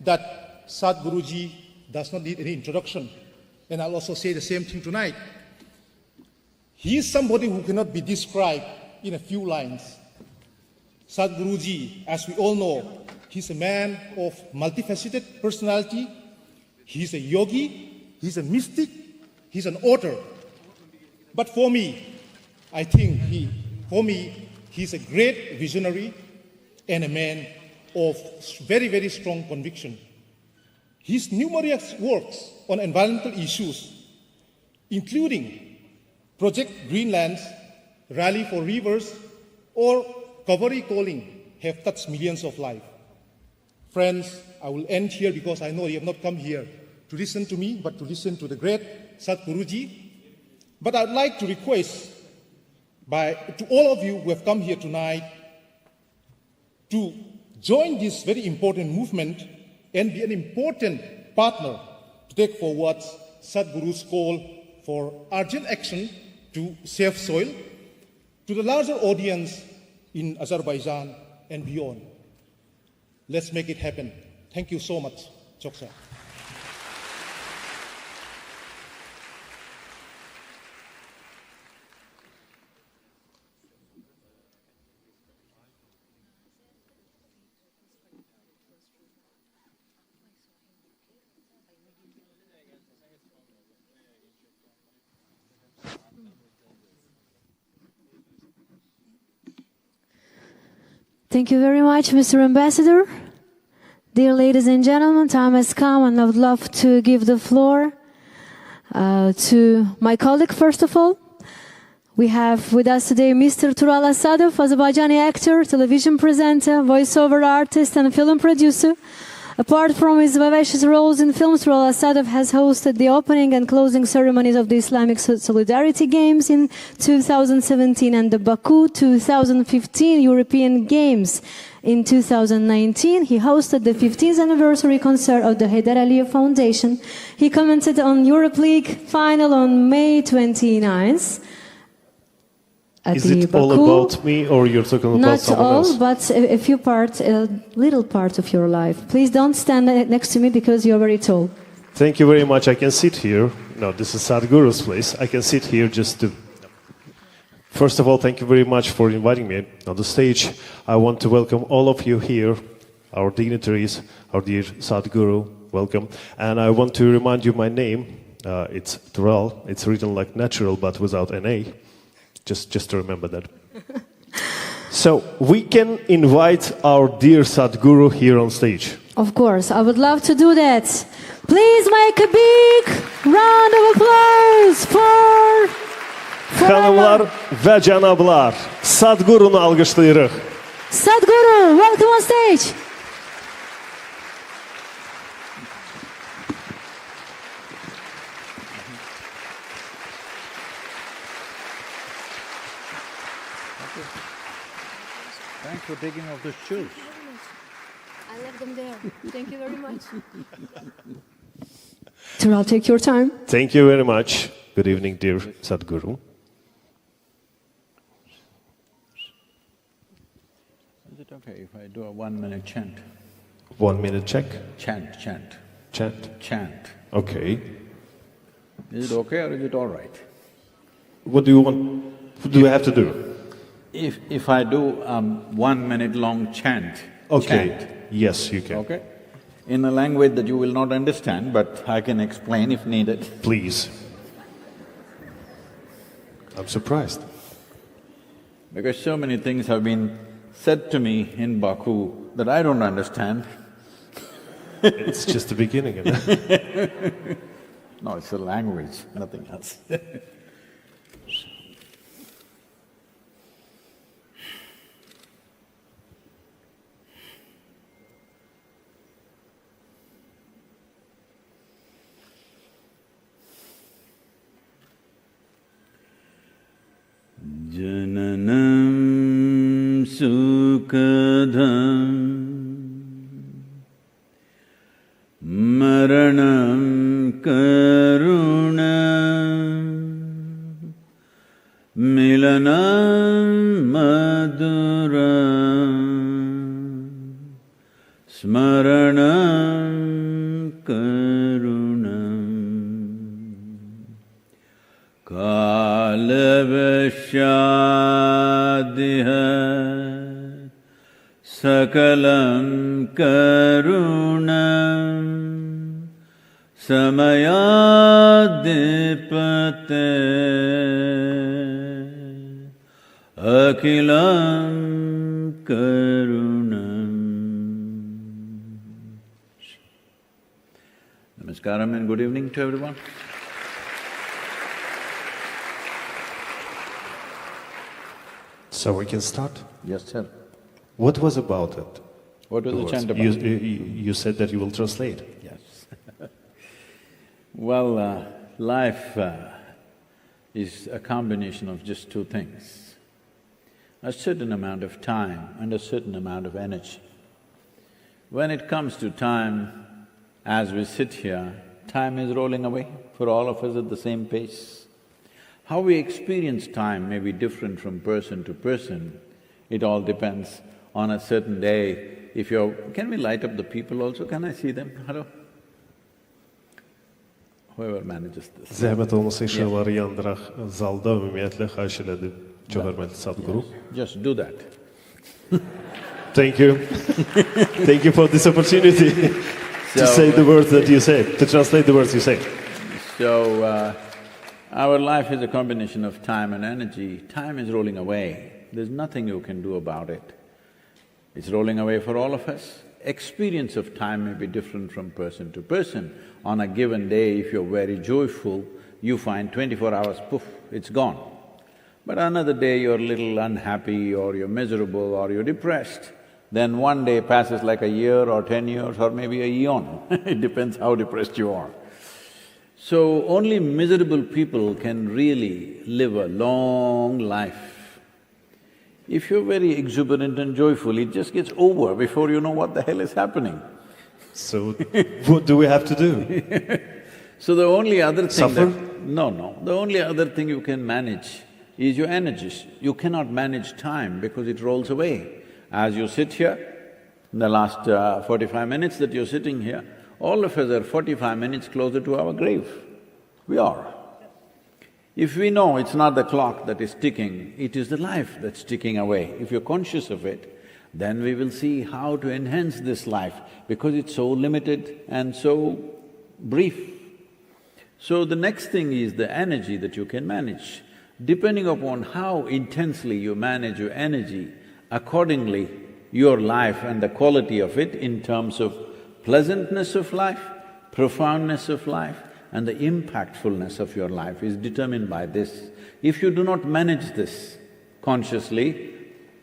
that Sadhguruji does not need any introduction, and I'll also say the same thing tonight. He is somebody who cannot be described in a few lines. Sadhguruji, as we all know, he's a man of multifaceted personality. He's a yogi, he's a mystic, he's an author. But for me, I think he's a great visionary and a man of very, very strong conviction. His numerous works on environmental issues, including Project Greenlands, Rally for Rivers, or Kaveri Calling, have touched millions of lives. Friends, I will end here because I know you have not come here to listen to me, but to listen to the great Sadhguruji. But I'd like to request to all of you who have come here tonight to join this very important movement and be an important partner to take forward Sadhguru's call for urgent action to save soil to the larger audience in Azerbaijan and beyond. Let's make it happen. Thank you so much. Choksa. Thank you very much, Mr. Ambassador. Dear ladies and gentlemen, time has come and I would love to give the floor to my colleague first of all. We have with us today Mr. Tural Asadov, Azerbaijani actor, television presenter, voiceover artist and film producer. Apart from his vivacious roles in films, Tural Asadov has hosted the opening and closing ceremonies of the Islamic Solidarity Games in 2017 and the Baku 2015 European Games. In 2019, he hosted the 15th anniversary concert of the Heydar Aliyev Foundation. He commented on Europe League final on May 29th. Is it all about me, or you're talking about someone else? Not all, but a few parts, a little part of your life. Please don't stand next to me because you're very tall. Thank you very much. I can sit here. No, this is Sadhguru's place. I can sit here just to... First of all, thank you very much for inviting me on the stage. I want to welcome all of you here, our dignitaries, our dear Sadhguru, welcome. And I want to remind you my name. It's Tural. It's written like natural, but without an A. Just to remember that. So we can invite our dear Sadhguru here on stage. Of course, I would love to do that. Please make a big round of applause for Hanımlar ve canablar, Sadhguru'nu alkışlayırıq. Sadhguru, welcome on stage. Thanks for taking off the shoes. I left them there. Thank you very much. Tural, take your time. Thank you very much. Good evening, dear Sadhguru. Is it okay if I do a 1 minute chant? 1 minute check. Chant. Chant. Okay. Is it okay or is it all right? What do you want? What do we have to do? If I do 1 minute long chant. Okay. Chant, Yes, you can. okay? In a language that you will not understand, but I can explain if needed. Please. I'm surprised. Because so many things have been said to me in Baku that I don't understand. It's just the beginning of it. No, it's a language, nothing else. Jananam sukadham maranam karunam milanam maduram smaranam karunam kalavashadiha sakalam karunam samayadipate akilam karunam. Namaskaram and good evening to everyone. So we can start? Yes, sir. What was about it? What was the chant about? You said that you will translate. Yes. Well, life is a combination of just two things. A certain amount of time and a certain amount of energy. When it comes to time, as we sit here, time is rolling away for all of us at the same pace. How we experience time may be different from person to person. It all depends on a certain day. If you're… Can we light up the people also? Can I see them? Hello? Whoever manages this. Zəhmət olmasa işıqları yandıraq zalda ümumiyyətlə xahiş elədi. Çox hörmətli Sadhguru. Just do that. Thank you. Thank you for this opportunity to say the words that you said, to translate the words you said. So, our life is a combination of time and energy. Time is rolling away. There's nothing you can do about it. It's rolling away for all of us. Experience of time may be different from person to person. On a given day, if you're very joyful, you find 24 hours, poof, it's gone. But another day you're a little unhappy or you're miserable or you're depressed, then one day passes like a year or 10 years or maybe a eon it depends how depressed you are. So only miserable people can really live a long life. If you're very exuberant and joyful, it just gets over before you know what the hell is happening. So, what do we have to do? So the only other thing Suffer? No, the only other thing you can manage is your energies. You cannot manage time because it rolls away. As you sit here, in the last 45 minutes that you're sitting here, all of us are 45 minutes closer to our grave. We are. If we know it's not the clock that is ticking, it is the life that's ticking away. If you're conscious of it, then we will see how to enhance this life, because it's so limited and so brief. So the next thing is the energy that you can manage. Depending upon how intensely you manage your energy, accordingly your life and the quality of it in terms of pleasantness of life, profoundness of life, and the impactfulness of your life is determined by this. If you do not manage this consciously,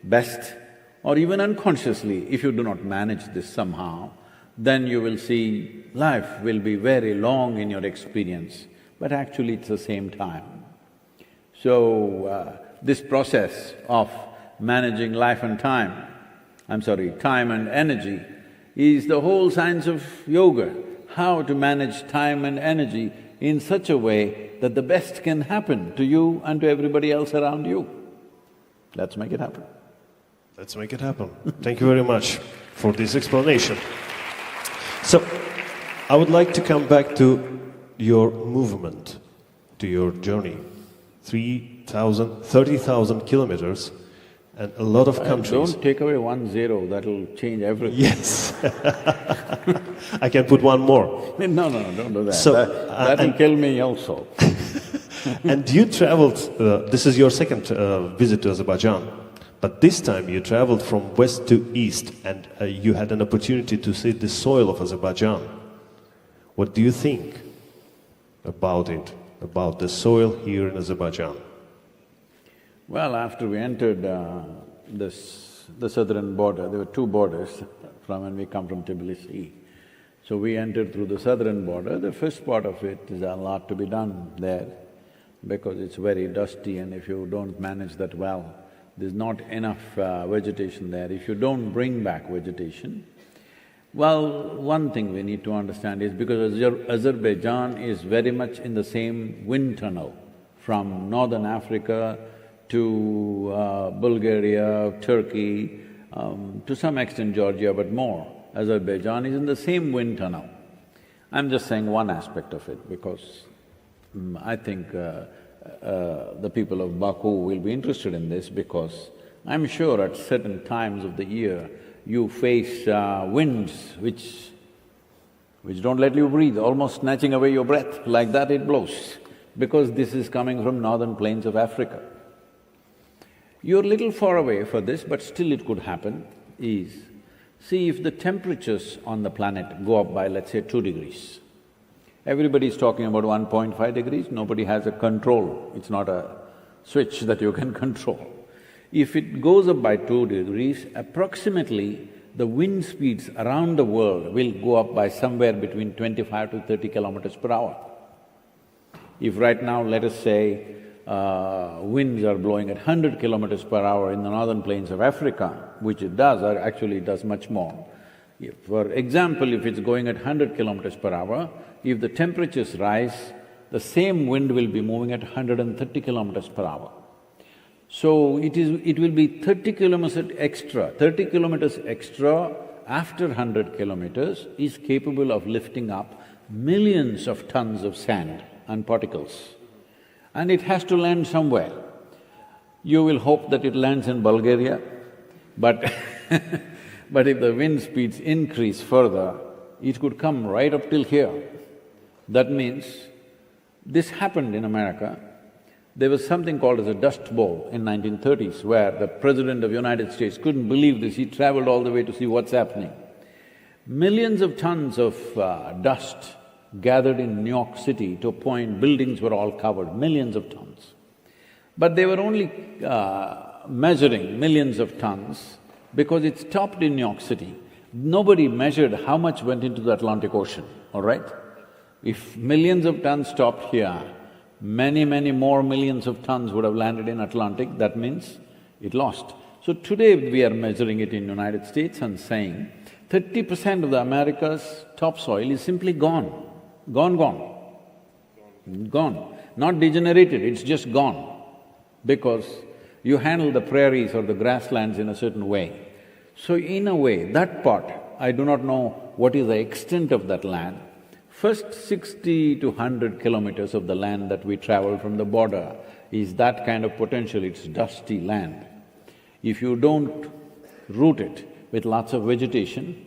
best, or even unconsciously, if you do not manage this somehow, then you will see life will be very long in your experience, but actually it's the same time. So, this process of managing life and time, time and energy, is the whole science of yoga. How to manage time and energy in such a way that the best can happen to you and to everybody else around you. Let's make it happen. Let's make it happen. Thank you very much for this explanation. So, I would like to come back to your movement, to your journey. 30,000 kilometers and a lot of countries. Don't take away 10, that'll change everything. Yes. I can put one more. No, don't do that. So, that'll kill me also. And you traveled, this is your second visit to Azerbaijan, but this time you traveled from west to east and you had an opportunity to see the soil of Azerbaijan. What do you think about it, about the soil here in Azerbaijan? Well, after we entered the southern border, there were two borders from when we come from Tbilisi. So we entered through the southern border. The first part of it is a lot to be done there because it's very dusty, and if you don't manage that well, there's not enough vegetation there. If you don't bring back vegetation, well, one thing we need to understand is because Azerbaijan is very much in the same wind tunnel from northern Africa to Bulgaria, Turkey, to some extent Georgia, but more. Azerbaijan is in the same wind tunnel. I'm just saying one aspect of it because I think the people of Baku will be interested in this because I'm sure at certain times of the year you face winds which don't let you breathe, almost snatching away your breath, like that it blows, because this is coming from northern plains of Africa. You're a little far away for this, but still it could happen, is, see if the temperatures on the planet go up by, let's say, 2 degrees. Everybody's talking about 1.5 degrees, nobody has a control, it's not a switch that you can control. If it goes up by 2 degrees, approximately the wind speeds around the world will go up by somewhere between 25 to 30 kilometers per hour. If right now, let us say, winds are blowing at 100 kilometers per hour in the northern plains of Africa, which it does, or actually it does much more. For example, if it's going at 100 kilometers per hour, if the temperatures rise, the same wind will be moving at 130 kilometers per hour. So it will be 30 kilometers extra. 30 kilometers extra after 100 kilometers is capable of lifting up millions of tons of sand and particles. And it has to land somewhere. You will hope that it lands in Bulgaria, but but if the wind speeds increase further, it could come right up till here. That means, this happened in America. There was something called as a dust bowl in 1930s where the President of the United States couldn't believe this, he traveled all the way to see what's happening. Millions of tons of dust gathered in New York City to a point buildings were all covered, millions of tons. But they were only measuring millions of tons because it stopped in New York City. Nobody measured how much went into the Atlantic Ocean, all right? If millions of tons stopped here, many more millions of tons would have landed in Atlantic, that means it lost. So today we are measuring it in United States and saying 30% of the America's topsoil is simply gone. Gone. Not degenerated, it's just gone. Because you handle the prairies or the grasslands in a certain way. So in a way, that part, I do not know what is the extent of that land. First 60 to 100 kilometers of the land that we travel from the border is that kind of potential, it's dusty land. If you don't root it with lots of vegetation,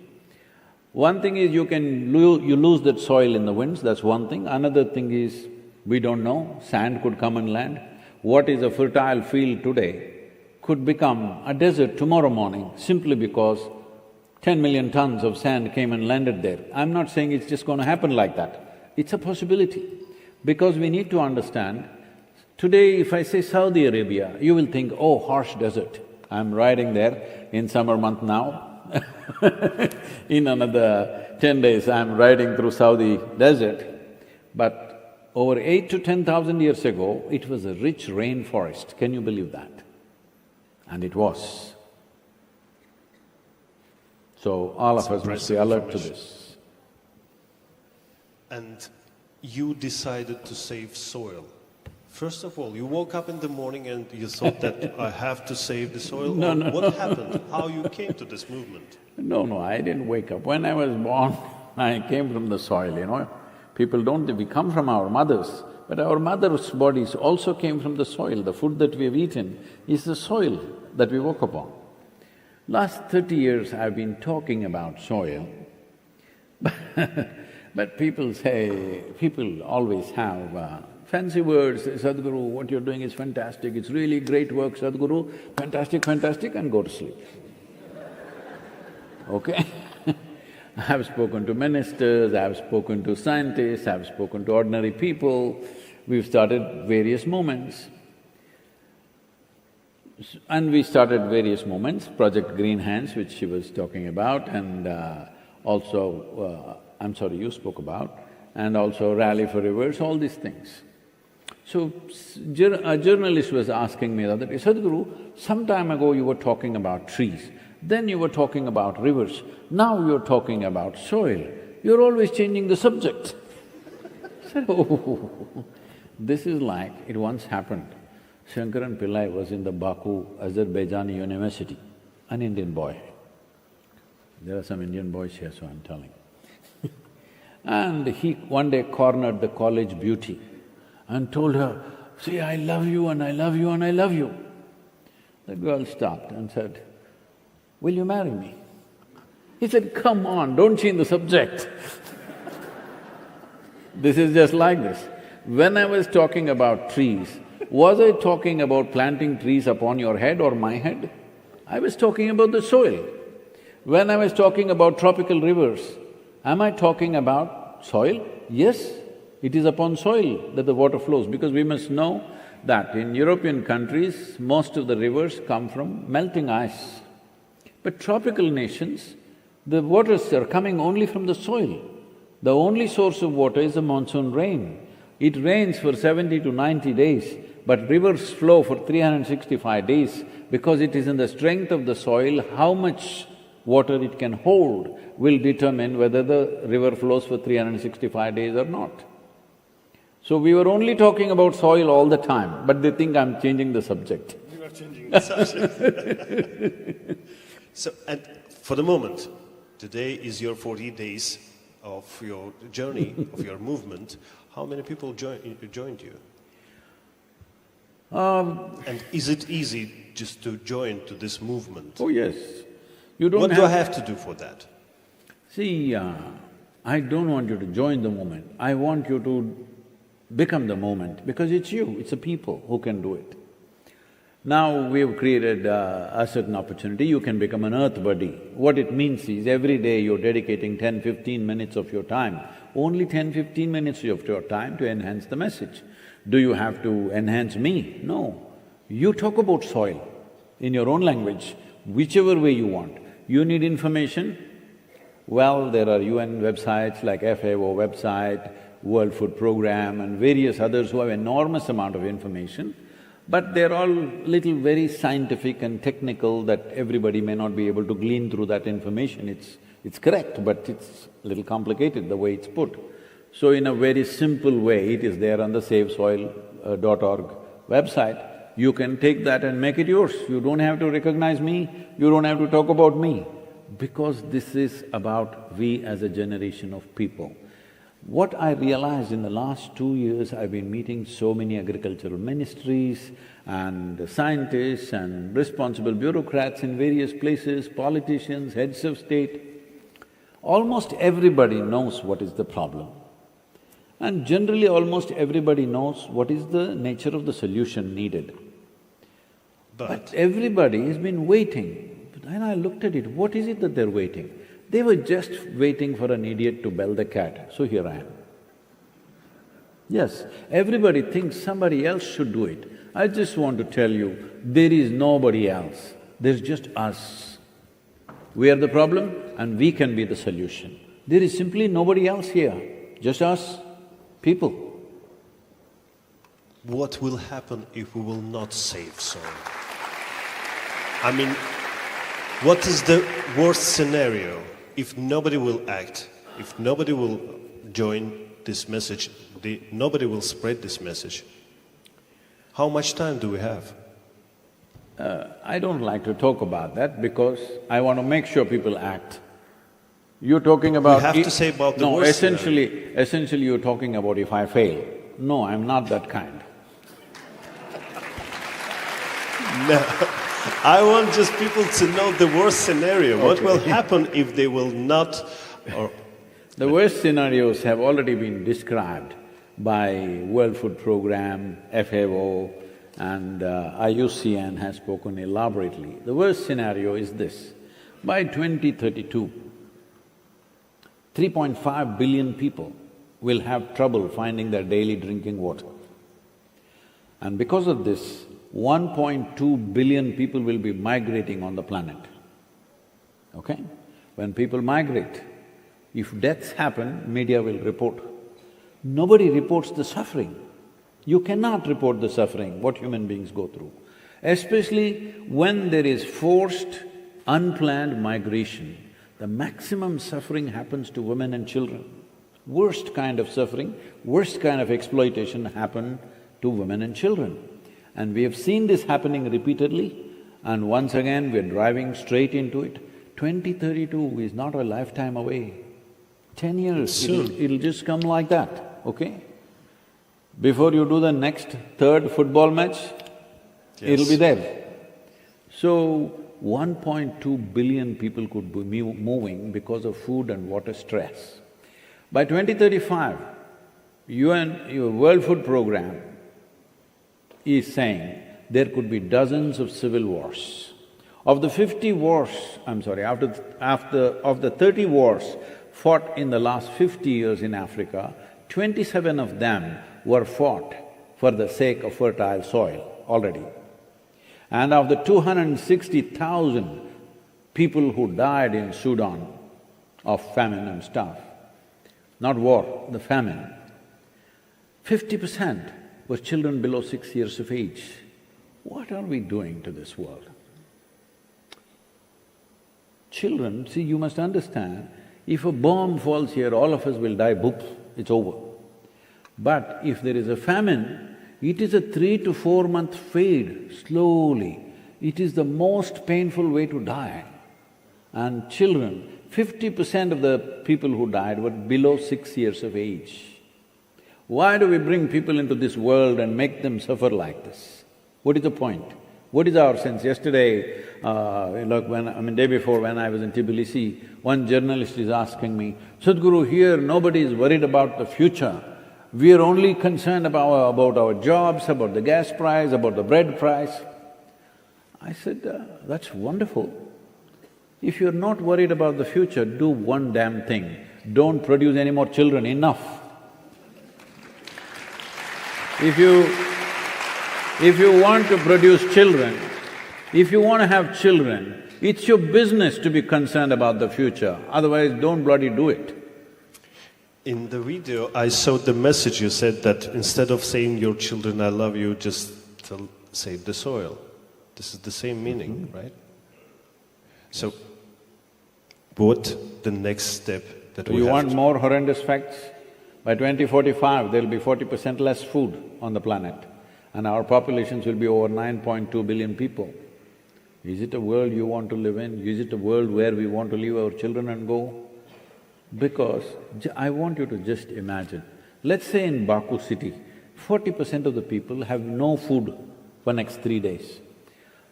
one thing is you lose that soil in the winds, that's one thing. Another thing is, we don't know, sand could come and land. What is a fertile field today could become a desert tomorrow morning simply because 10 million tons of sand came and landed there. I'm not saying it's just going to happen like that. It's a possibility. Because we need to understand, today if I say Saudi Arabia, you will think, oh, harsh desert. I'm riding there in summer month now. In another 10 days, I'm riding through Saudi desert. But over 8 to 10,000 years ago, it was a rich rainforest. Can you believe that? And it was. So all of us must be alert to this. And you decided to save soil. First of all, you woke up in the morning and you thought that I have to save the soil? No, or no. what happened? How you came to this movement? No, I didn't wake up. When I was born, I came from the soil, you know. People don't… we come from our mothers, but our mothers' bodies also came from the soil. The food that we've eaten is the soil that we woke upon. Last 30 years I've been talking about soil, but people say… people always have fancy words, Sadhguru, what you're doing is fantastic, it's really great work, Sadhguru, fantastic, fantastic, and go to sleep. Okay? I've spoken to ministers, I've spoken to scientists, I've spoken to ordinary people, we've started various movements. And we started various movements, Project Green Hands, which she was talking about, and I'm sorry, you spoke about, and also Rally for Rivers, all these things. So, a journalist was asking me the other day, Sadhguru, some time ago you were talking about trees, then you were talking about rivers, now you're talking about soil. You're always changing the subject. I said, oh, this is like, it once happened. Shankaran Pillai was in the Baku, Azerbaijan University, an Indian boy. There are some Indian boys here, so I'm telling. And he one day cornered the college beauty and told her, see, I love you and I love you and I love you. The girl stopped and said, will you marry me? He said, come on, don't change the subject. This is just like this. When I was talking about trees, was I talking about planting trees upon your head or my head? I was talking about the soil. When I was talking about tropical rivers, am I talking about soil? Yes, it is upon soil that the water flows, because we must know that in European countries, most of the rivers come from melting ice. But tropical nations, the waters are coming only from the soil. The only source of water is the monsoon rain. It rains for 70 to 90 days, but rivers flow for 365 days because it is in the strength of the soil, how much water it can hold will determine whether the river flows for 365 days or not. So we were only talking about soil all the time, but they think I'm changing the subject. You are changing the subject. So, and for the moment, today is your 40 days of your journey, of your movement. How many people joined you? And is it easy just to join to this movement? Oh yes. You don't What do I have to do for that? See, I don't want you to join the movement, I want you to become the movement, because it's you, it's the people who can do it. Now we've created a certain opportunity, you can become an earth buddy. What it means is every day you're dedicating 10-15 minutes of your time, only 10-15 minutes of your time to enhance the message. Do you have to enhance me? No. You talk about soil in your own language, whichever way you want. You need information? Well, there are UN websites like FAO website, World Food Program and various others who have enormous amount of information, but they're all little very scientific and technical that everybody may not be able to glean through that information. It's correct, but it's a little complicated the way it's put. So in a very simple way, it is there on the savesoil.org website. You can take that and make it yours. You don't have to recognize me, you don't have to talk about me, because this is about we as a generation of people. What I realized in the last 2 years, I've been meeting so many agricultural ministries and scientists and responsible bureaucrats in various places, politicians, heads of state. Almost everybody knows what is the problem. And generally almost everybody knows what is the nature of the solution needed. But everybody has been waiting. And I looked at it, what is it that they're waiting? They were just waiting for an idiot to bell the cat, so here I am. Yes, everybody thinks somebody else should do it. I just want to tell you, there is nobody else, there's just us. We are the problem and we can be the solution. There is simply nobody else here, just us, people. What will happen if we will not save soil? I mean, what is the worst scenario if nobody will act, if nobody will join this message, nobody will spread this message? How much time do we have? I don't like to talk about that because I want to make sure people act. You're talking about… You have to say about the worst scenario. Essentially you're talking about if I fail. No, I'm not that kind. No. I want just people to know the worst scenario. What will happen if they will not… The worst scenarios have already been described by World Food Programme, FAO and IUCN has spoken elaborately. The worst scenario is this: by 2032, 3.5 billion people will have trouble finding their daily drinking water. And because of this, 1.2 billion people will be migrating on the planet, okay? When people migrate, if deaths happen, media will report. Nobody reports the suffering. You cannot report the suffering, what human beings go through. Especially when there is forced, unplanned migration, the maximum suffering happens to women and children. Worst kind of suffering, worst kind of exploitation happen to women and children. And we have seen this happening repeatedly, and once again we're driving straight into it. 2032 is not a lifetime away. 10 years, it'll just come like that, okay? Before you do the next third football match, it'll be there. So, 1.2 billion people could be moving because of food and water stress. By 2035, your World Food Programme is saying there could be dozens of civil wars. Of the 50 wars, of the 30 wars fought in the last 50 years in Africa, 27 of them were fought for the sake of fertile soil already. And of the 260,000 people who died in Sudan of famine and stuff, not war, the famine, 50% were children below 6 years of age. What are we doing to this world? Children, see, you must understand, if a bomb falls here, all of us will die, boop, it's over. But if there is a famine, it is a 3 to 4 month fade, slowly. It is the most painful way to die. And children, 50% of the people who died were below 6 years of age. Why do we bring people into this world and make them suffer like this? What is the point? What is our sense? Yesterday, day before when I was in Tbilisi, one journalist is asking me, Sadhguru, here nobody is worried about the future. We are only concerned about our jobs, about the gas price, about the bread price. I said, that's wonderful. If you're not worried about the future, do one damn thing, don't produce any more children, enough. If you want to produce children, if you want to have children, it's your business to be concerned about the future, otherwise don't bloody do it. In the video, I saw the message you said that instead of saying your children, I love you, just save the soil. This is the same meaning, right? So, what the next step that we have? You want more horrendous facts? By 2045, there'll be 40% less food on the planet and our populations will be over 9.2 billion people. Is it a world you want to live in? Is it a world where we want to leave our children and go? Because I want you to just imagine, let's say in Baku city, 40% of the people have no food for next 3 days.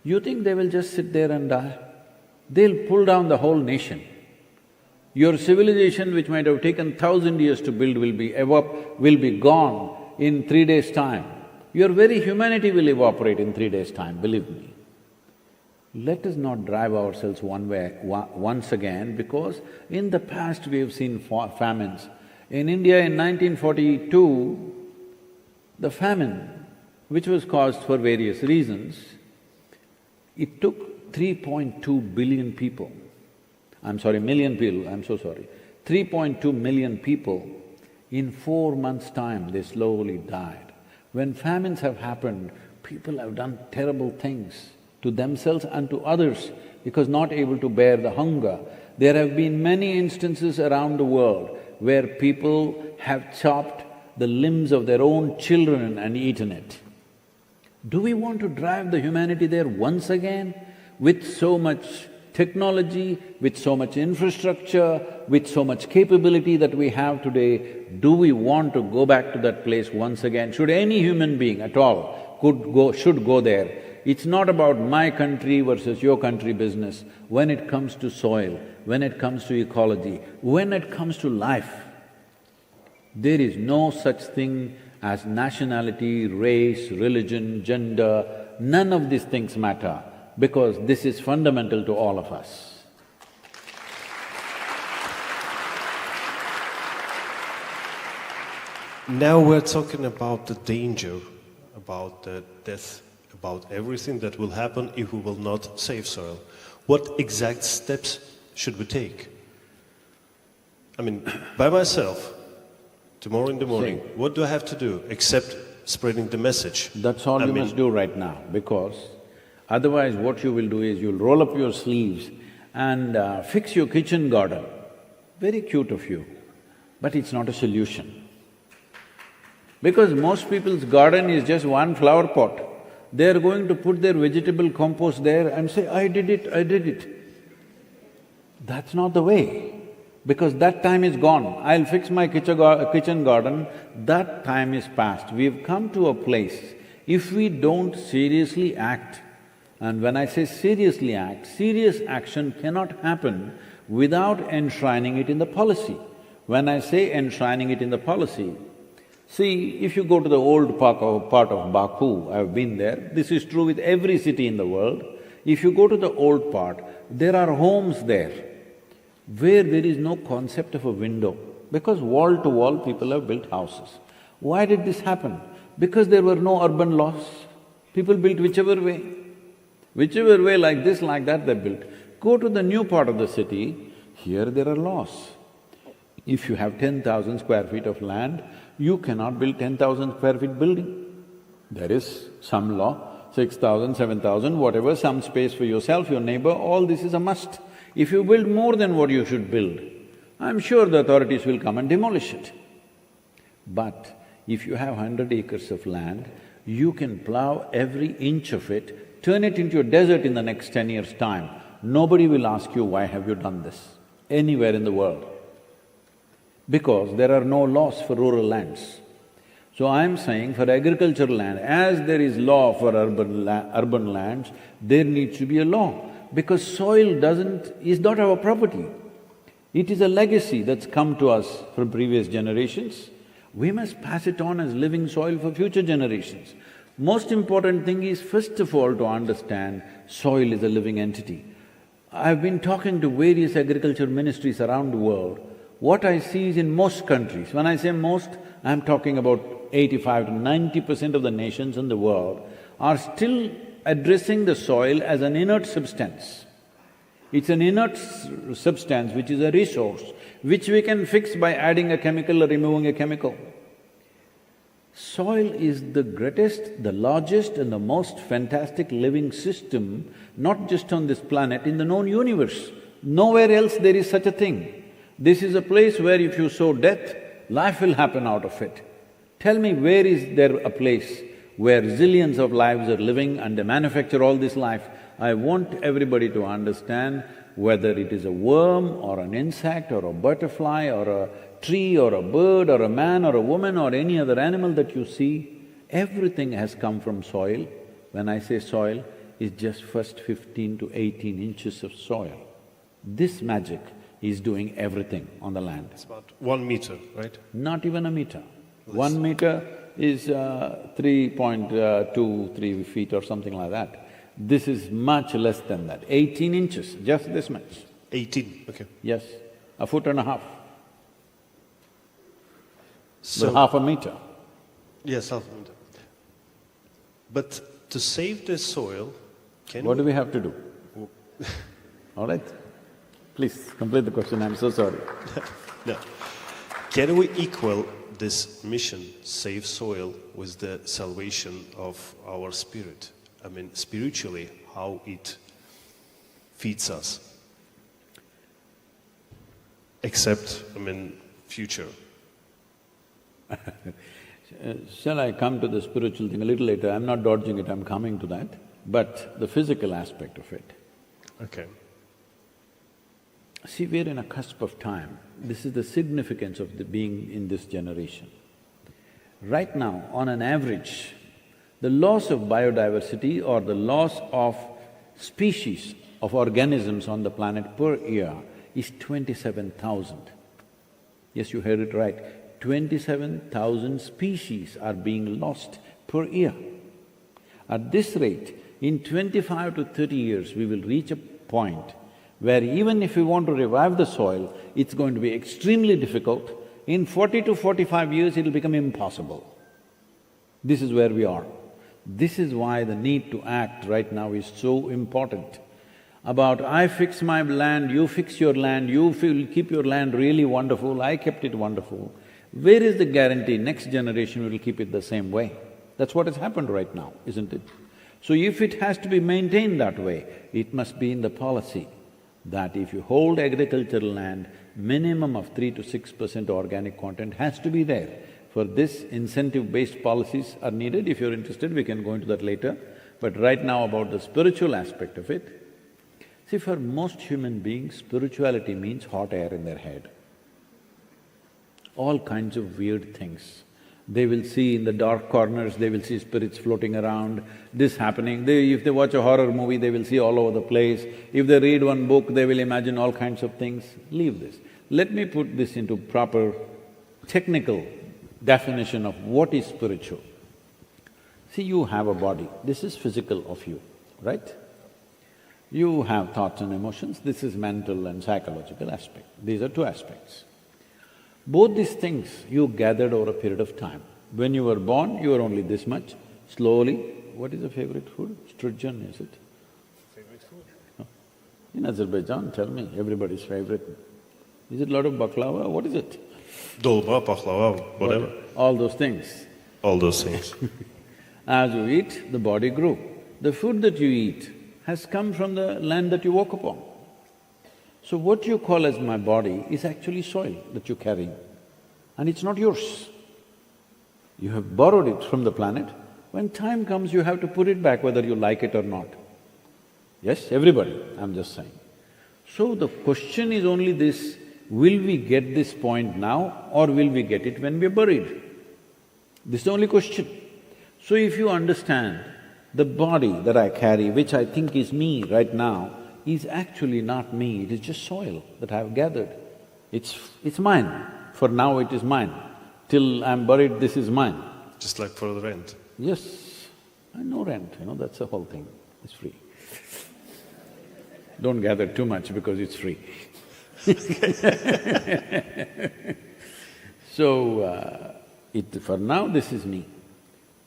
You think they will just sit there and die? They'll pull down the whole nation. Your civilization, which might have taken 1,000 years to build, will be gone in 3 days' time. Your very humanity will evaporate in 3 days' time, believe me. Let us not drive ourselves one way once again, because in the past we have seen famines. In India in 1942, the famine, which was caused for various reasons, it took 3.2 billion people, million people, I'm so sorry, 3.2 million people, in 4 months' time they slowly died. When famines have happened, people have done terrible things to themselves and to others because not able to bear the hunger. There have been many instances around the world where people have chopped the limbs of their own children and eaten it. Do we want to drive the humanity there once again? With so much technology, with so much infrastructure, with so much capability that we have today, do we want to go back to that place once again? Should any human being at all should go there? It's not about my country versus your country business. When it comes to soil, when it comes to ecology, when it comes to life, there is no such thing as nationality, race, religion, gender. None of these things matter, because this is fundamental to all of us. Now we're talking about the danger, about the death, about everything that will happen if we will not save soil. What exact steps should we take? I mean, by myself, tomorrow in the morning, what do I have to do except spreading the message? That's all you must do right now, because otherwise what you will do is you'll roll up your sleeves and fix your kitchen garden. Very cute of you, but it's not a solution. Because most people's garden is just one flower pot. They're going to put their vegetable compost there and say, I did it. That's not the way, because that time is gone. I'll fix my kitchen garden, that time is past. We've come to a place, if we don't seriously act, and when I say seriously act, serious action cannot happen without enshrining it in the policy. When I say enshrining it in the policy, see, if you go to the old part of Baku, I've been there, this is true with every city in the world. If you go to the old part, there are homes there where there is no concept of a window, because wall to wall people have built houses. Why did this happen? Because there were no urban laws. People built whichever way. Whichever way, like this, like that, they built. Go to the new part of the city, here there are laws. If you have 10,000 square feet of land, you cannot build 10,000 square feet building. There is some law, 6,000, 7,000, whatever, some space for yourself, your neighbor, all this is a must. If you build more than what you should build, I'm sure the authorities will come and demolish it. But if you have 100 acres of land, you can plow every inch of it, turn it into a desert in the next 10 years' time. Nobody will ask you, why have you done this, anywhere in the world. Because there are no laws for rural lands. So I'm saying for agricultural land, as there is law for urban lands, there needs to be a law, because soil is not our property. It is a legacy that's come to us from previous generations. We must pass it on as living soil for future generations. Most important thing is, first of all, to understand soil is a living entity. I've been talking to various agriculture ministries around the world. What I see is in most countries, when I say most, I'm talking about 85 to 90% of the nations in the world are still addressing the soil as an inert substance. It's an inert substance which is a resource, which we can fix by adding a chemical or removing a chemical. Soil is the greatest, the largest and the most fantastic living system, not just on this planet, in the known universe. Nowhere else there is such a thing. This is a place where if you sow death, life will happen out of it. Tell me, where is there a place where zillions of lives are living and they manufacture all this life? I want everybody to understand, whether it is a worm or an insect or a butterfly or a tree or a bird or a man or a woman or any other animal that you see, everything has come from soil. When I say soil, it's just first 15 to 18 inches of soil. This magic is doing everything on the land. It's about 1 meter, right? Not even a meter. 1 meter is 3.2, 3 feet or something like that. This is much less than that, 18 inches, just this much. 18, okay. Yes, a foot and a half. So, but half a meter. Yes, half a meter. But to save the soil, What do we have to do? All right? Please, complete the question, I'm so sorry. No. Can we equal this mission, save soil, with the salvation of our spirit? I mean, spiritually, how it feeds us? Except, I mean, future. Shall I come to the spiritual thing a little later? I'm not dodging it, I'm coming to that. But the physical aspect of it. Okay. See, we're in a cusp of time. This is the significance of the being in this generation. Right now, on an average, the loss of biodiversity or the loss of species of organisms on the planet per year is 27,000. Yes, you heard it right. 27,000 species are being lost per year. At this rate, in 25 to 30 years, we will reach a point where even if we want to revive the soil, it's going to be extremely difficult. In 40 to 45 years, it'll become impossible. This is where we are. This is why the need to act right now is so important. About, I fix my land, you fix your land, you keep your land really wonderful, I kept it wonderful. Where is the guarantee next generation will keep it the same way? That's what has happened right now, isn't it? So if it has to be maintained that way, it must be in the policy that if you hold agricultural land, minimum of 3 to 6% organic content has to be there. For this, incentive-based policies are needed. If you're interested, we can go into that later. But right now about the spiritual aspect of it, see, for most human beings, spirituality means hot air in their head. All kinds of weird things. They will see in the dark corners, they will see spirits floating around, this happening. If they watch a horror movie, they will see all over the place. If they read one book, they will imagine all kinds of things. Leave this. Let me put this into proper technical definition of what is spiritual. See, you have a body, this is physical of you, right? You have thoughts and emotions, this is mental and psychological aspect. These are two aspects. Both these things you gathered over a period of time. When you were born, you were only this much. Slowly, what is the favorite food? Sturgeon, is it? Favorite food? No. In Azerbaijan, tell me, everybody's favorite. Is it a lot of baklava? What is it? Dolma, baklava, whatever. All those things. All those things. As you eat, the body grew. The food that you eat has come from the land that you walk upon. So what you call as my body is actually soil that you carry, and it's not yours. You have borrowed it from the planet. When time comes, you have to put it back whether you like it or not. Yes, everybody, I'm just saying. So the question is only this, will we get this point now or will we get it when we're buried? This is the only question. So if you understand, the body that I carry, which I think is me right now, is actually not me, it is just soil that I've gathered. It's mine. For now it is mine. Till I'm buried, this is mine. Just like for the rent? Yes, no rent, that's the whole thing, it's free. Don't gather too much because it's free. So, for now this is me.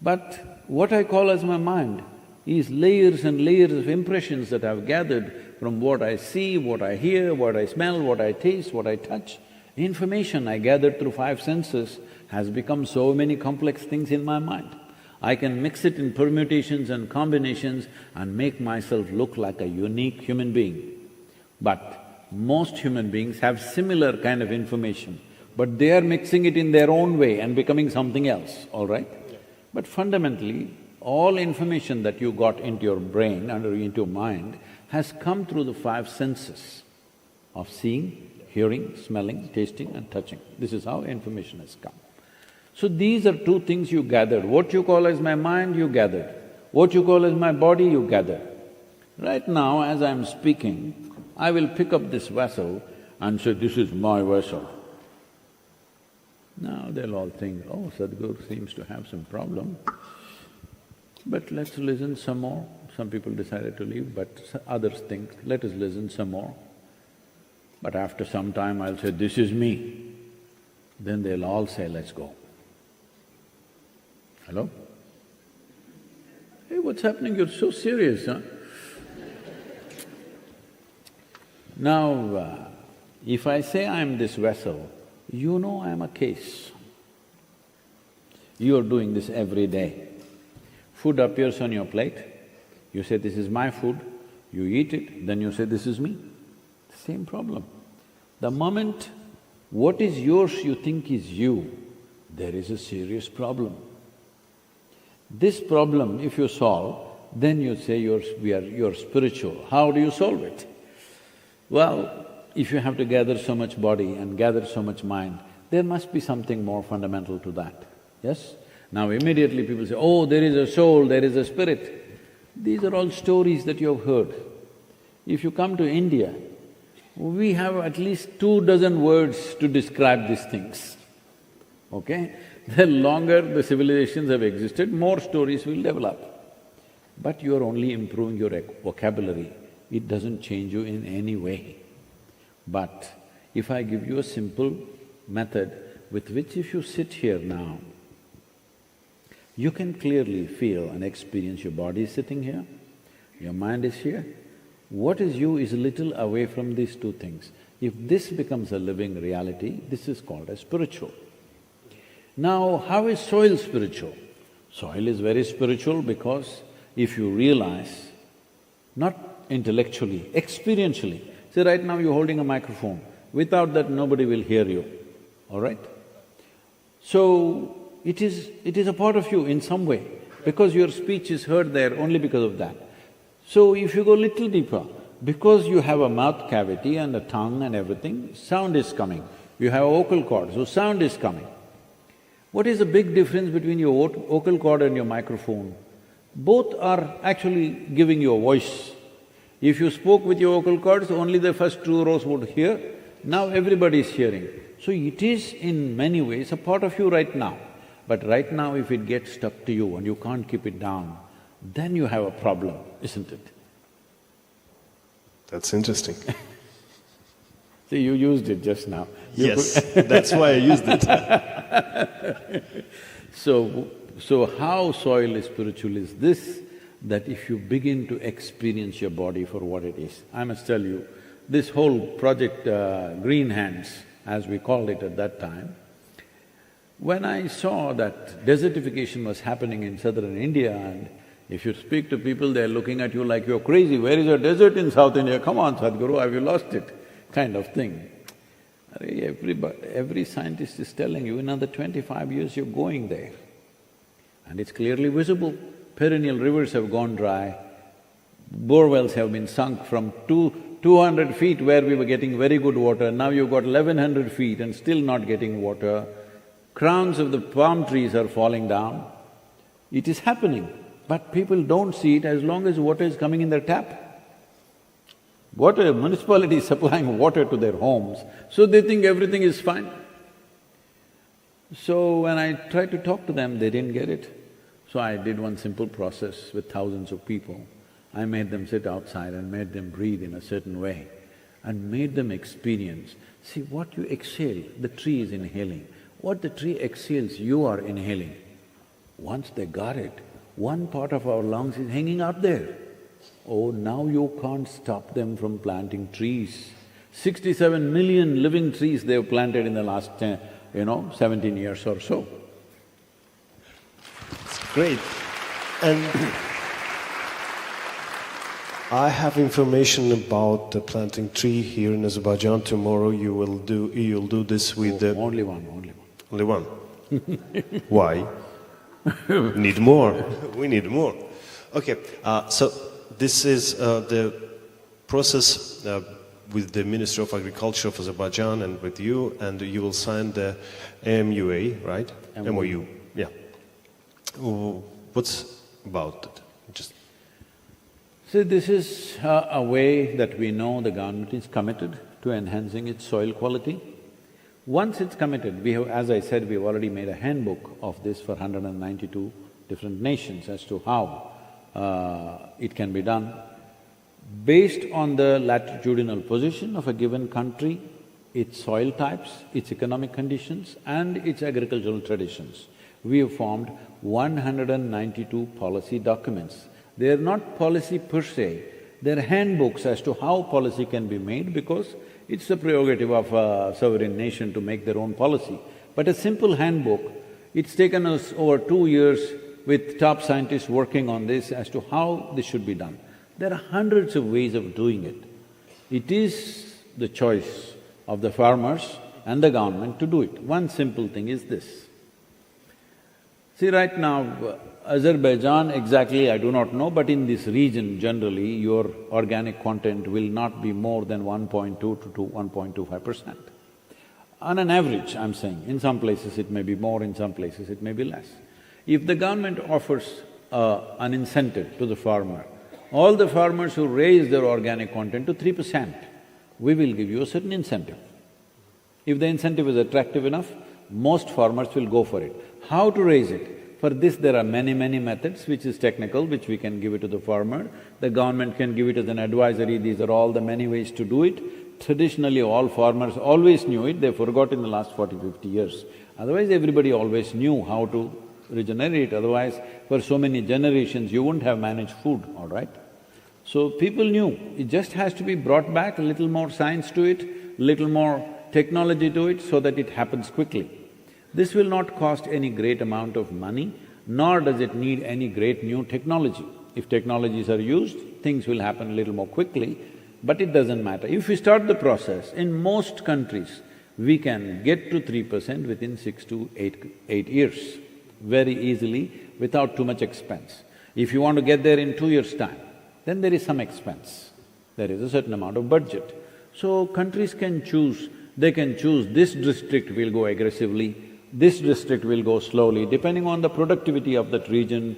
But what I call as my mind is layers and layers of impressions that I've gathered from what I see, what I hear, what I smell, what I taste, what I touch. Information I gathered through 5 senses has become so many complex things in my mind. I can mix it in permutations and combinations and make myself look like a unique human being. But most human beings have similar kind of information, but they are mixing it in their own way and becoming something else, all right? But fundamentally, all information that you got into your brain and into your mind has come through the five senses of seeing, hearing, smelling, tasting and touching. This is how information has come. So these are two things you gathered. What you call as my mind, you gathered. What you call as my body, you gathered. Right now, as I'm speaking, I will pick up this vessel and say, this is my vessel. Now they'll all think, oh, Sadhguru seems to have some problem. But let's listen some more. Some people decided to leave, but others think, let us listen some more. But after some time I'll say, this is me. Then they'll all say, let's go. Hello? Hey, what's happening? You're so serious, huh? Now, if I say I'm this vessel, you know I'm a case. You're doing this every day. Food appears on your plate, you say, this is my food, you eat it, then you say, this is me. Same problem. The moment what is yours you think is you, there is a serious problem. This problem, if you solve, then you say you're spiritual. How do you solve it? Well, if you have to gather so much body and gather so much mind, there must be something more fundamental to that, yes? Now immediately people say, oh, there is a soul, there is a spirit. These are all stories that you have heard. If you come to India, we have at least 24 words to describe these things, okay? The longer the civilizations have existed, more stories will develop. But you're only improving your vocabulary, it doesn't change you in any way. But if I give you a simple method with which if you sit here now, you can clearly feel and experience your body is sitting here, your mind is here. What is you is a little away from these two things. If this becomes a living reality, this is called as spiritual. Now, how is soil spiritual? Soil is very spiritual because if you realize, not intellectually, experientially, say right now you're holding a microphone, without that nobody will hear you, all right? So, it is a part of you in some way, because your speech is heard there only because of that. So if you go little deeper, because you have a mouth cavity and a tongue and everything, sound is coming. You have a vocal cord, so sound is coming. What is the big difference between your vocal cord and your microphone? Both are actually giving you a voice. If you spoke with your vocal cords, only the first 2 rows would hear, now everybody is hearing. So it is in many ways a part of you right now. But right now if it gets stuck to you and you can't keep it down, then you have a problem, isn't it? That's interesting. See, you used it just now. Yes, that's why I used it. So how soil is spiritual is this, that if you begin to experience your body for what it is. I must tell you, this whole project Green Hands, as we called it at that time, when I saw that desertification was happening in southern India, and if you speak to people, they're looking at you like you're crazy, where is a desert in South India? Come on, Sadhguru, have you lost it? Kind of thing. Every scientist is telling you, in another 25 years you're going there. And it's clearly visible. Perennial rivers have gone dry, bore wells have been sunk from 200 feet where we were getting very good water, now you've got 1100 feet and still not getting water. Crowns of the palm trees are falling down. It is happening, but people don't see it as long as water is coming in their tap. Water, municipality is supplying water to their homes, so they think everything is fine. So when I tried to talk to them, they didn't get it. So I did one simple process with thousands of people. I made them sit outside and made them breathe in a certain way and made them experience. See, what you exhale, the tree is inhaling. What the tree exhales, you are inhaling. Once they got it, one part of our lungs is hanging out there. Oh, now you can't stop them from planting trees. 67 million living trees they have planted in the last 17 years or so. It's great. And I have information about the planting tree here in Azerbaijan. Tomorrow you'll do this with the… Only one. Only one? Why? Need more. We need more. Okay, so this is the process with the Ministry of Agriculture of Azerbaijan and with you, and you will sign the MUA, right? MOU. Yeah. What's about it? Just see, this is a way that we know the government is committed to enhancing its soil quality. Once it's committed, we have, as I said, we've already made a handbook of this for 192 different nations as to how it can be done. Based on the latitudinal position of a given country, its soil types, its economic conditions and its agricultural traditions, we have formed 192 policy documents. They are not policy per se, they're handbooks as to how policy can be made, because it's the prerogative of a sovereign nation to make their own policy. But a simple handbook, it's taken us over 2 years with top scientists working on this as to how this should be done. There are hundreds of ways of doing it. It is the choice of the farmers and the government to do it. One simple thing is this. See, right now, Azerbaijan exactly I do not know, but in this region generally, your organic content will not be more than 1.2 to 1.25%. On an average, I'm saying, in some places it may be more, in some places it may be less. If the government offers an incentive to the farmer, all the farmers who raise their organic content to 3%, we will give you a certain incentive. If the incentive is attractive enough, most farmers will go for it. How to raise it? For this there are many methods which is technical, which we can give it to the farmer. The government can give it as an advisory, these are all the many ways to do it. Traditionally all farmers always knew it, they forgot in the last 40–50 years. Otherwise everybody always knew how to regenerate, otherwise for so many generations you wouldn't have managed food, all right? So people knew, it just has to be brought back, a little more science to it, little more technology to it so that it happens quickly. This will not cost any great amount of money, nor does it need any great new technology. If technologies are used, things will happen a little more quickly, but it doesn't matter. If we start the process, in most countries, we can get to 3% within 6 to 8 years, very easily, without too much expense. If you want to get there in 2 years' time, then there is some expense, there is a certain amount of budget. So countries can choose, they can choose this district will go aggressively, this district will go slowly, depending on the productivity of that region.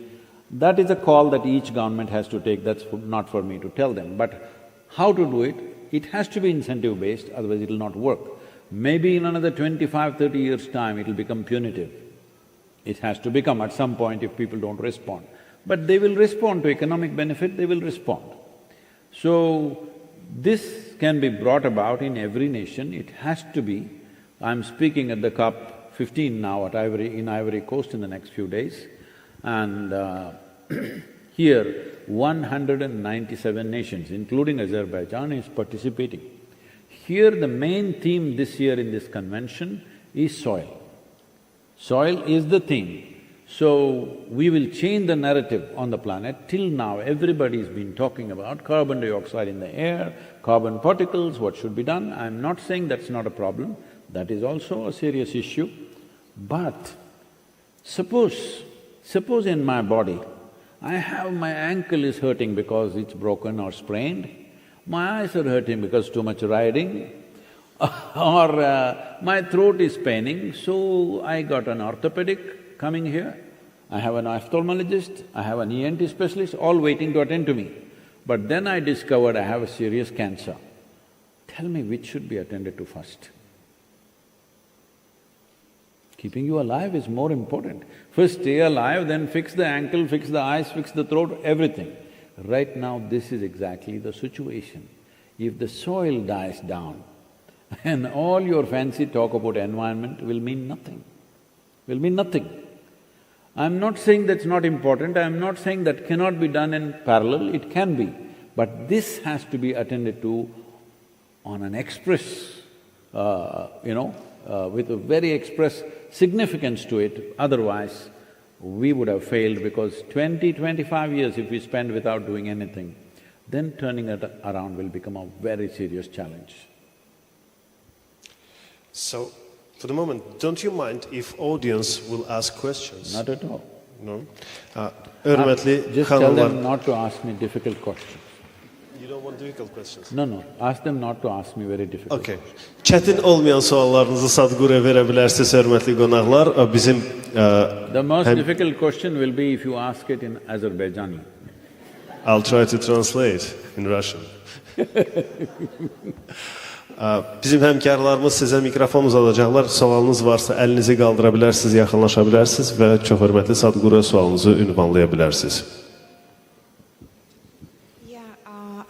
That is a call that each government has to take, that's not for me to tell them. But how to do it? It has to be incentive-based, otherwise it'll not work. Maybe in another 25–30 years' time, it'll become punitive. It has to become at some point if people don't respond. But they will respond to economic benefit, they will respond. So, this can be brought about in every nation, it has to be. I'm speaking at the COP15 now at in Ivory Coast in the next few days, and here 197 nations, including Azerbaijan, is participating. Here the main theme this year in this convention is soil. Soil is the theme. So, we will change the narrative on the planet. Till now, everybody's been talking about carbon dioxide in the air, carbon particles, what should be done. I'm not saying that's not a problem, that is also a serious issue. But suppose in my body, my ankle is hurting because it's broken or sprained, my eyes are hurting because too much riding, or my throat is paining, so I got an orthopedic coming here, I have an ophthalmologist, I have an ENT specialist, all waiting to attend to me. But then I discovered I have a serious cancer. Tell me which should be attended to first? Keeping you alive is more important. First stay alive, then fix the ankle, fix the eyes, fix the throat, everything. Right now, this is exactly the situation. If the soil dies down, and all your fancy talk about environment will mean nothing, I'm not saying that's not important, I'm not saying that cannot be done in parallel, it can be. But this has to be attended to on an express, with a very express significance to it, otherwise we would have failed, because 20–25 years if we spend without doing anything, then turning it around will become a very serious challenge. So, for the moment, don't you mind if audience will ask questions? Not at all. No? Just tell them not to ask me difficult questions. You don't want difficult questions? No, ask them not to ask me very difficult. Okay. Çətin olmayan suallarınızı Sadhguru'ya verə bilərsiniz, hörmətli qonaqlar. Bizim The most difficult question will be if you ask it in Azerbaijani. I'll try to translate in Russian. Bizim həmkarlarımız sizə mikrofon uzadacaqlar. Sualınız varsa əlinizi qaldıra bilərsiniz, yaxınlaşa bilərsiniz və çox hörmətli Sadhguru'ya sualınızı ünvanlaya bilərsiniz.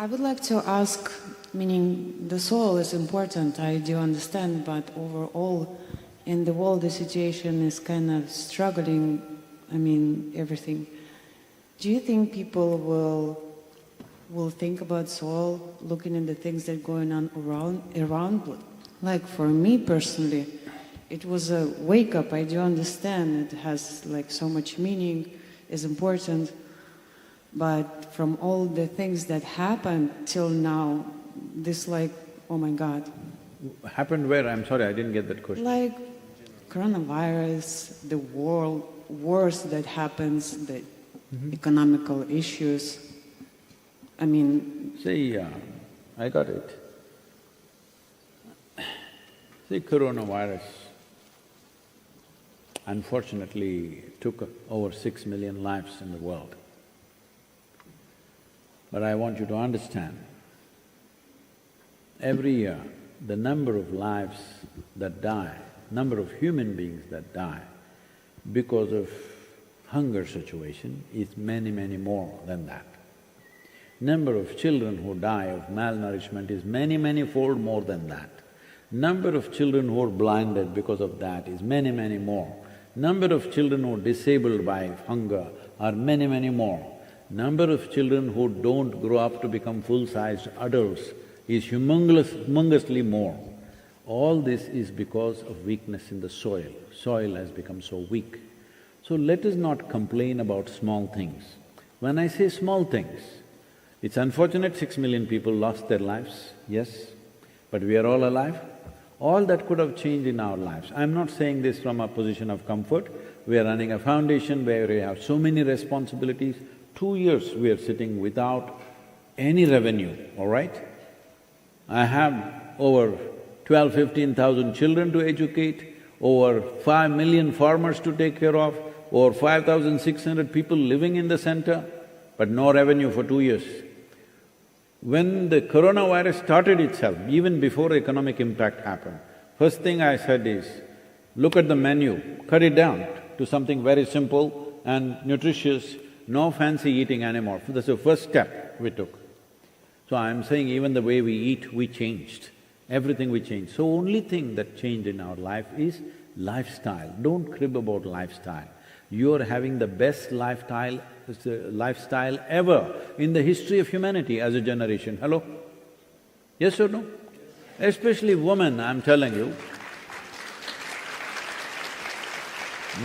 I would like to ask, meaning the soul is important, I do understand, but overall in the world the situation is kind of struggling, I mean everything. Do you think people will think about soul looking at the things that are going on around? Like for me personally, it was a wake up, I do understand, it has like so much meaning, is important. But from all the things that happened till now, this like, oh my God. Happened where? I'm sorry, I didn't get that question. Like coronavirus, the world wars that happens, the economical issues. I mean… See, I got it. See, coronavirus unfortunately took over 6 million lives in the world. But I want you to understand, every year the number of lives that die, number of human beings that die because of hunger situation is many, many more than that. Number of children who die of malnourishment is many, many fold more than that. Number of children who are blinded because of that is many, many more. Number of children who are disabled by hunger are many, many more. Number of children who don't grow up to become full-sized adults is humongously more. All this is because of weakness in the soil. Soil has become so weak. So let us not complain about small things. When I say small things, it's unfortunate 6 million people lost their lives, yes, but we are all alive. All that could have changed in our lives. I'm not saying this from a position of comfort. We are running a foundation where we have so many responsibilities. 2 years we are sitting without any revenue, all right? I have over 15,000 children to educate, over 5 million farmers to take care of, over 5,600 people living in the center, but no revenue for 2 years. When the coronavirus started itself, even before economic impact happened, first thing I said is, look at the menu, cut it down to something very simple and nutritious, no fancy eating anymore. That's the first step we took. So I'm saying even the way we eat, we changed. Everything we changed. So only thing that changed in our life is lifestyle. Don't crib about lifestyle. You're having the best lifestyle ever in the history of humanity as a generation. Hello? Yes or no? Especially women, I'm telling you.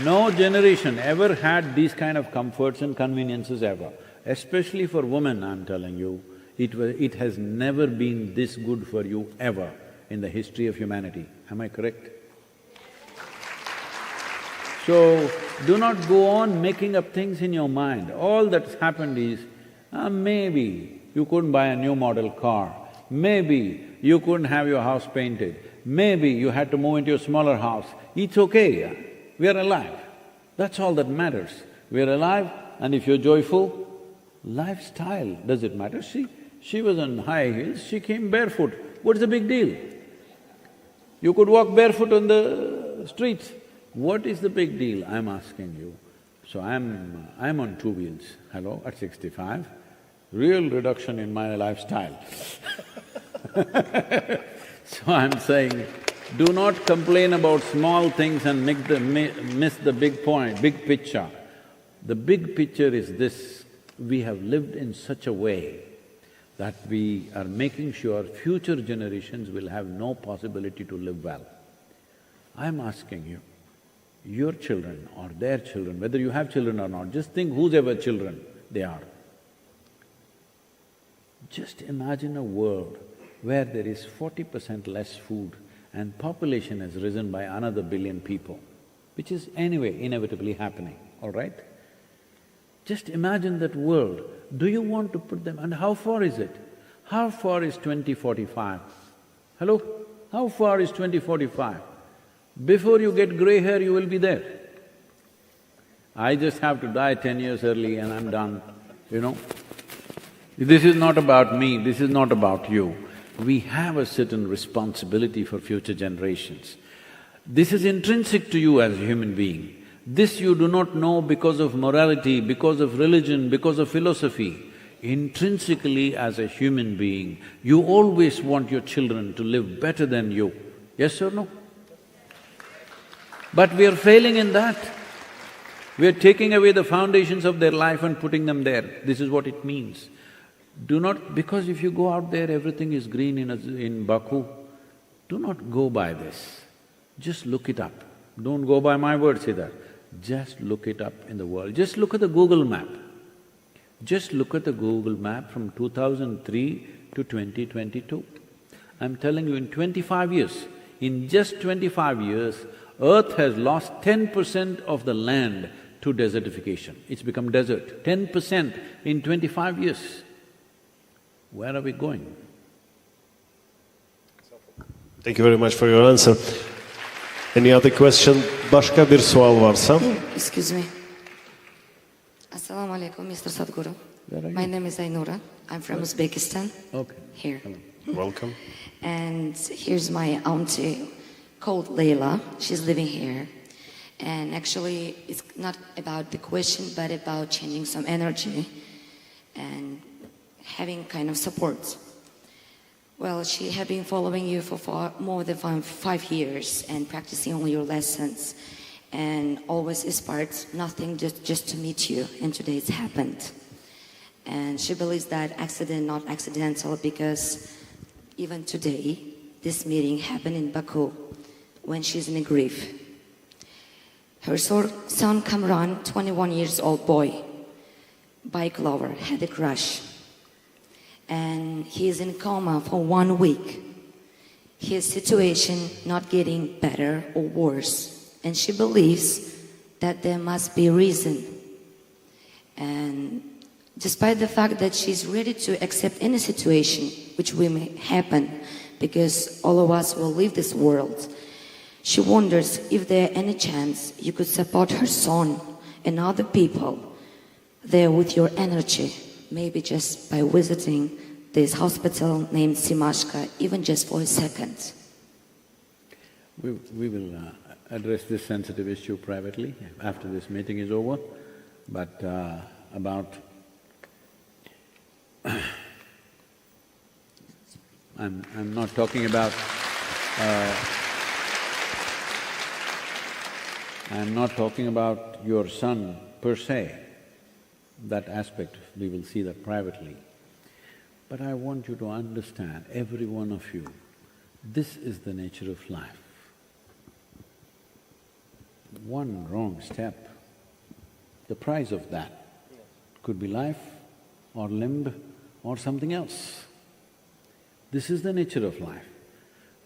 No generation ever had these kind of comforts and conveniences ever. Especially for women, I'm telling you, it has never been this good for you ever in the history of humanity. Am I correct? So, do not go on making up things in your mind. All that's happened is, maybe you couldn't buy a new model car, maybe you couldn't have your house painted, maybe you had to move into a smaller house. It's okay, we are alive. That's all that matters. We are alive, and if you're joyful, lifestyle, does it matter? See, she was on high heels, she came barefoot. What's the big deal? You could walk barefoot on the streets. What is the big deal, I'm asking you? So I'm on 2 wheels, hello, at 65, real reduction in my lifestyle. So I'm saying, do not complain about small things and miss the big point, big picture. The big picture is this: we have lived in such a way that we are making sure future generations will have no possibility to live well. I'm asking you, your children or their children, whether you have children or not, just think whose ever children they are. Just imagine a world where there is 40% less food and population has risen by another billion people, which is anyway inevitably happening, all right? Just imagine that world. Do you want to put them… and how far is it? How far is 2045? Hello? How far is 2045? Before you get grey hair, you will be there. I just have to die 10 years early and I'm done, you know. This is not about me, this is not about you. We have a certain responsibility for future generations. This is intrinsic to you as a human being. This you do not know because of morality, because of religion, because of philosophy. Intrinsically as a human being, you always want your children to live better than you. Yes or no? But we are failing in that. We are taking away the foundations of their life and putting them there. This is what it means. Do not… because if you go out there, everything is green in Baku, do not go by this. Just look it up. Don't go by my words either. Just look it up in the world. Just look at the Google map. Just look at the Google map from 2003 to 2022. I'm telling you, in 25 years, in just 25 years, Earth has lost 10% of the land to desertification. It's become desert, 10% in 25 years. Where are we going? Thank you very much for your answer. Any other question? Başka bir sual varsa? Excuse me. Assalamu alaikum, Mr. Sadhguru. My name is Ainura. I'm from Uzbekistan. Okay. Here. Welcome. And here's my auntie called Leila. She's living here. And actually, it's not about the question, but about changing some energy and having kind of support. Well, she had been following you for more than 5 years and practicing all your lessons and always inspired nothing just to meet you, and today it's happened. And she believes that accident not accidental because even today, this meeting happened in Baku when she's in grief. Her son Kamran, 21 years old boy, bike lover, had a crash. And he is in coma for 1 week. His situation not getting better or worse. And she believes that there must be a reason. And despite the fact that she's ready to accept any situation which will happen, because all of us will leave this world, she wonders if there any chance you could support her son and other people there with your energy, maybe just by visiting this hospital named Simashka, even just for a second. We will address this sensitive issue privately after this meeting is over, but about… I'm not talking about… I'm not talking about your son per se, that aspect, we will see that privately. But I want you to understand, every one of you, this is the nature of life. One wrong step, the price of that could be life or limb or something else. This is the nature of life.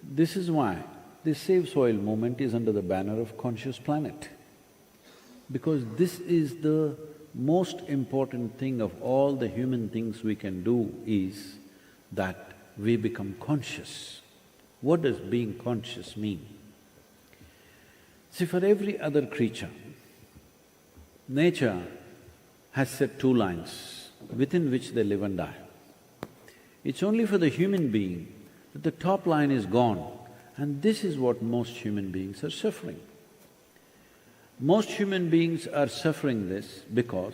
This is why this Save Soil movement is under the banner of Conscious Planet. Because this is the most important thing of all the human things we can do is that we become conscious. What does being conscious mean? See, for every other creature, nature has set 2 lines within which they live and die. It's only for the human being that the top line is gone, and this is what most human beings are suffering. Most human beings are suffering this because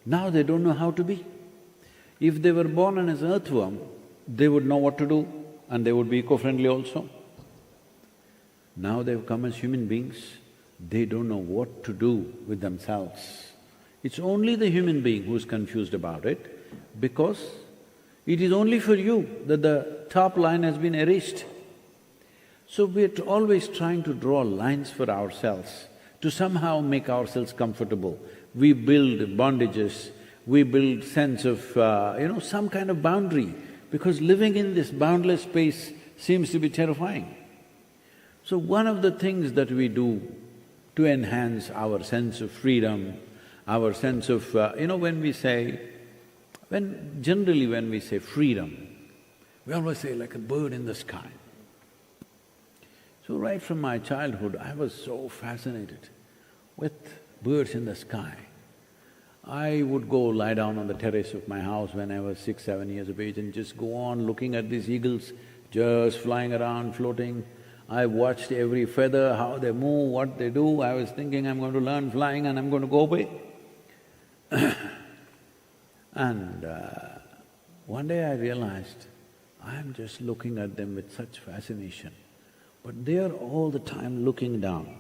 now they don't know how to be. If they were born as an earthworm, they would know what to do and they would be eco-friendly also. Now they've come as human beings, they don't know what to do with themselves. It's only the human being who's confused about it because it is only for you that the top line has been erased. So we're always trying to draw lines for ourselves to somehow make ourselves comfortable. We build bondages, we build sense of, some kind of boundary, because living in this boundless space seems to be terrifying. So one of the things that we do to enhance our sense of freedom, our sense of… generally when we say freedom, We always say like a bird in the sky. So right from my childhood, I was so fascinated with birds in the sky. I would go lie down on the terrace of my house when I was 6, 7 years of age and just go on looking at these eagles just flying around, floating. I watched every feather, how they move, what they do. I was thinking I'm going to learn flying and I'm going to go away. And one day I realized I'm just looking at them with such fascination, but they're all the time looking down,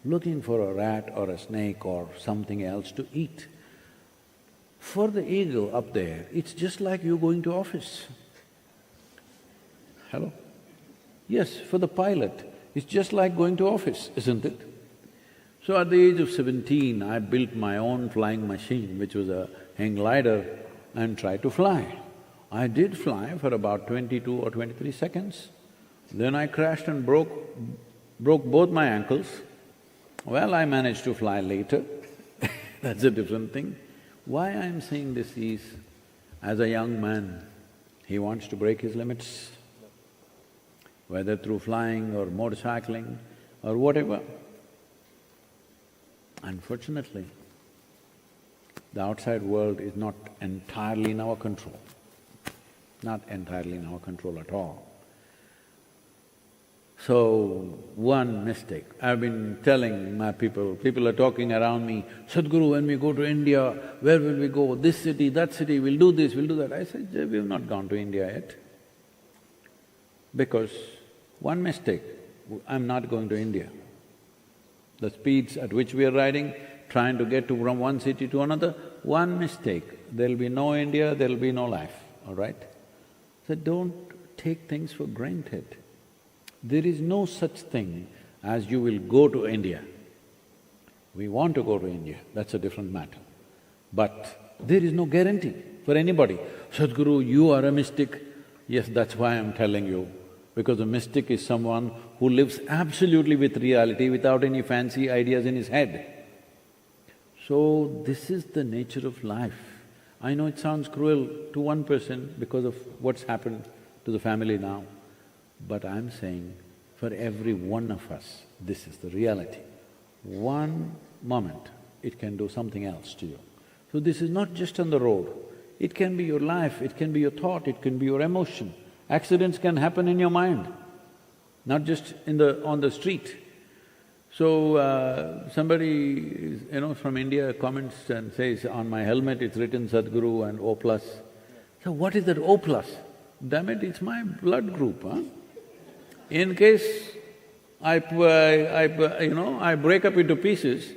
looking for a rat or a snake or something else to eat. For the eagle up there, it's just like you going to office. Hello? Yes, for the pilot, it's just like going to office, isn't it? So at the age of 17, I built my own flying machine, which was a hang glider, and tried to fly. I did fly for about 22 or 23 seconds. Then I crashed and broke both my ankles. Well, I managed to fly later. That's a different thing. Why I'm saying this is, as a young man, he wants to break his limits, whether through flying or motorcycling or whatever. Unfortunately, the outside world is not entirely in our control, not entirely in our control at all. So, one mistake, I've been telling my people are talking around me, Sadhguru, when we go to India, where will we go? This city, that city, we'll do this, we'll do that. I said, we've not gone to India yet. Because one mistake, I'm not going to India. The speeds at which we are riding, trying to get from one city to another, one mistake, there'll be no India, there'll be no life, all right? So don't take things for granted. There is no such thing as you will go to India. We want to go to India, that's a different matter. But there is no guarantee for anybody. Sadhguru, you are a mystic. Yes, that's why I'm telling you, because a mystic is someone who lives absolutely with reality without any fancy ideas in his head. So, this is the nature of life. I know it sounds cruel to one person because of what's happened to the family now, but I'm saying for every one of us, this is the reality. One moment, it can do something else to you. So this is not just on the road, it can be your life, it can be your thought, it can be your emotion. Accidents can happen in your mind, not just on the street. So, somebody, from India comments and says, on my helmet it's written Sadhguru and O+. So what is that O+? Damn it, it's my blood group, huh? In case I break up into pieces,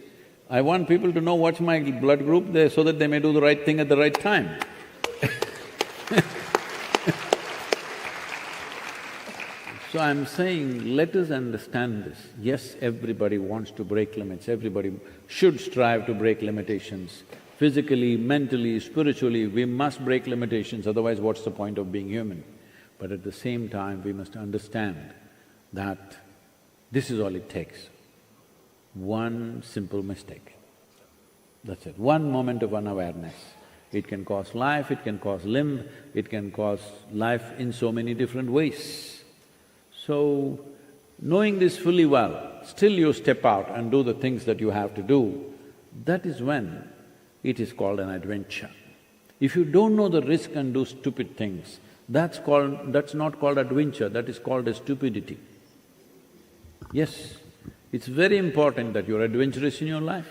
I want people to know what's my blood group so that they may do the right thing at the right time. So I'm saying, let us understand this. Yes, everybody wants to break limits, everybody should strive to break limitations. Physically, mentally, spiritually, we must break limitations, otherwise what's the point of being human? But at the same time, we must understand that this is all it takes. One simple mistake, that's it. One moment of unawareness. It can cause life, it can cause limb, it can cause life in so many different ways. So, knowing this fully well, still you step out and do the things that you have to do, that is when it is called an adventure. If you don't know the risk and do stupid things, that's not called adventure, that is called a stupidity. Yes, it's very important that you're adventurous in your life.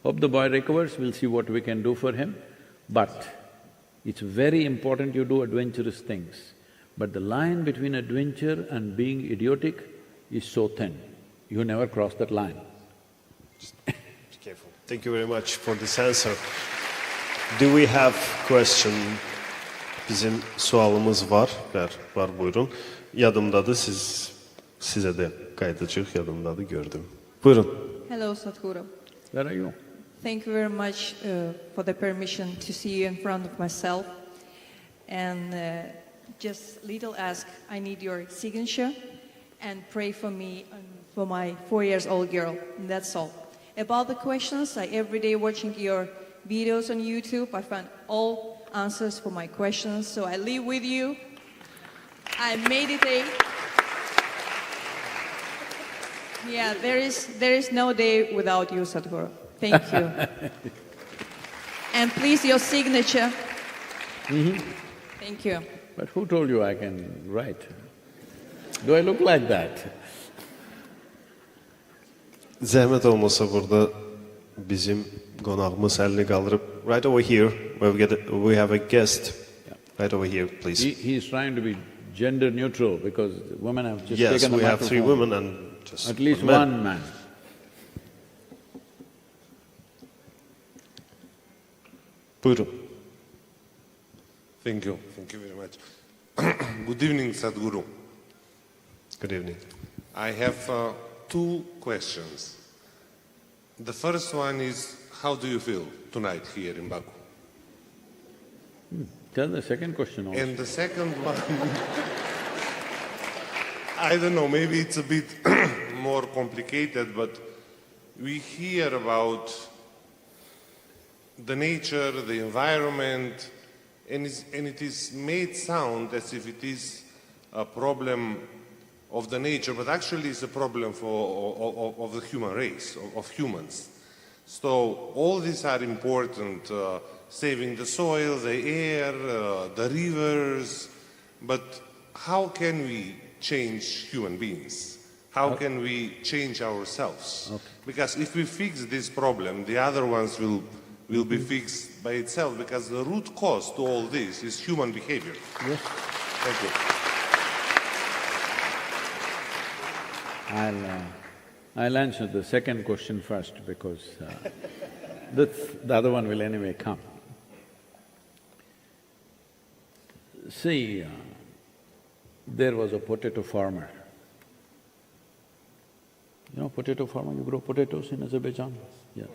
Hope the boy recovers, we'll see what we can do for him. But it's very important you do adventurous things. But the line between adventure and being idiotic is so thin, you never cross that line. Just be careful. Thank you very much for this answer. Do we have question? Bizim sualımız var. Var buyurun. Yadımdadır, size de kaydedecek, yadımdadır, gördüm. Buyurun. Hello, Sadhguru. Where are you? Thank you very much for the permission to see you in front of myself. And just little ask, I need your signature and pray for me and for my 4-year-old girl, and that's all. About the questions, I every day watching your videos on YouTube, I find all answers for my questions, so I leave with you. I meditate. Yeah, there is no day without you, Sadhguru. Thank you. And please, your signature. Thank you. But who told you I can write? Do I look like that? Zahmet olmasa burada bizim qonağımız əlini qaldırıb right over here we have a guest right over here, please. He's trying to be gender neutral because women have just yes, taken the we have three microphone. women and just at least man. one man. Buyurun. Thank you very much. Good evening, Sadhguru. Good evening. I have two questions. The first one is, how do you feel tonight here in Baku? Tell the second question also. And the second one, I don't know, maybe it's a bit more complicated, but we hear about the nature, the environment, and it is made sound as if it is a problem of the nature, but actually it's a problem of the human race, of humans. So all these are important, saving the soil, the air, the rivers, but how can we change human beings? How can we change ourselves? Okay. Because if we fix this problem, the other ones will be fixed by itself, because the root cause to all this is human behavior. Yes. Thank you. I'll answer the second question first because the other one will anyway come. See, there was a potato farmer. You know potato farmer, you grow potatoes in Azerbaijan? Yes.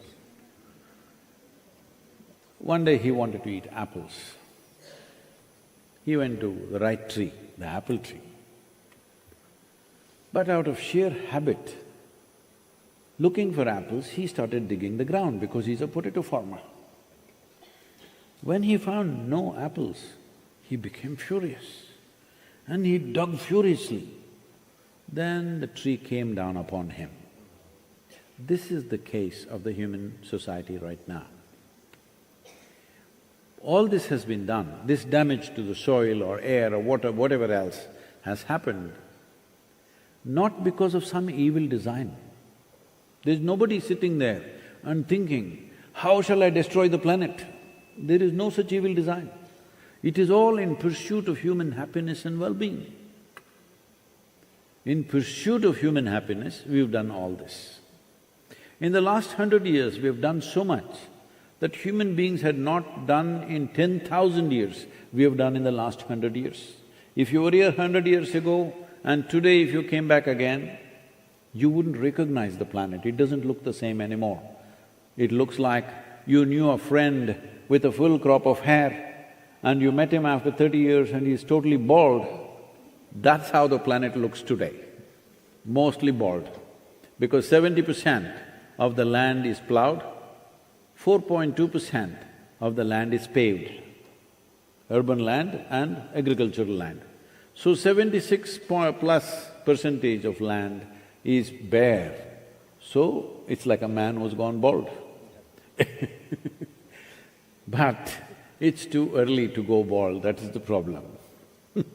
One day he wanted to eat apples. He went to the right tree, the apple tree. But out of sheer habit, looking for apples, he started digging the ground because he's a potato farmer. When he found no apples, he became furious and he dug furiously. Then the tree came down upon him. This is the case of the human society right now. All this has been done, this damage to the soil or air or water, whatever else has happened, not because of some evil design. There's nobody sitting there and thinking, how shall I destroy the planet? There is no such evil design. It is all in pursuit of human happiness and well-being. In pursuit of human happiness, we've done all this. In the last 100 years, we've done so much that human beings had not done in 10,000 years, we have done in the last 100 years. If you were here 100 years ago and today if you came back again, you wouldn't recognize the planet, it doesn't look the same anymore. It looks like you knew a friend with a full crop of hair and you met him after 30 years and he's totally bald. That's how the planet looks today, mostly bald. Because 70% of the land is plowed, 4.2% of the land is paved, urban land and agricultural land. So 76+ % of land is bare. So it's like a man who's gone bald. But it's too early to go bald, that is the problem.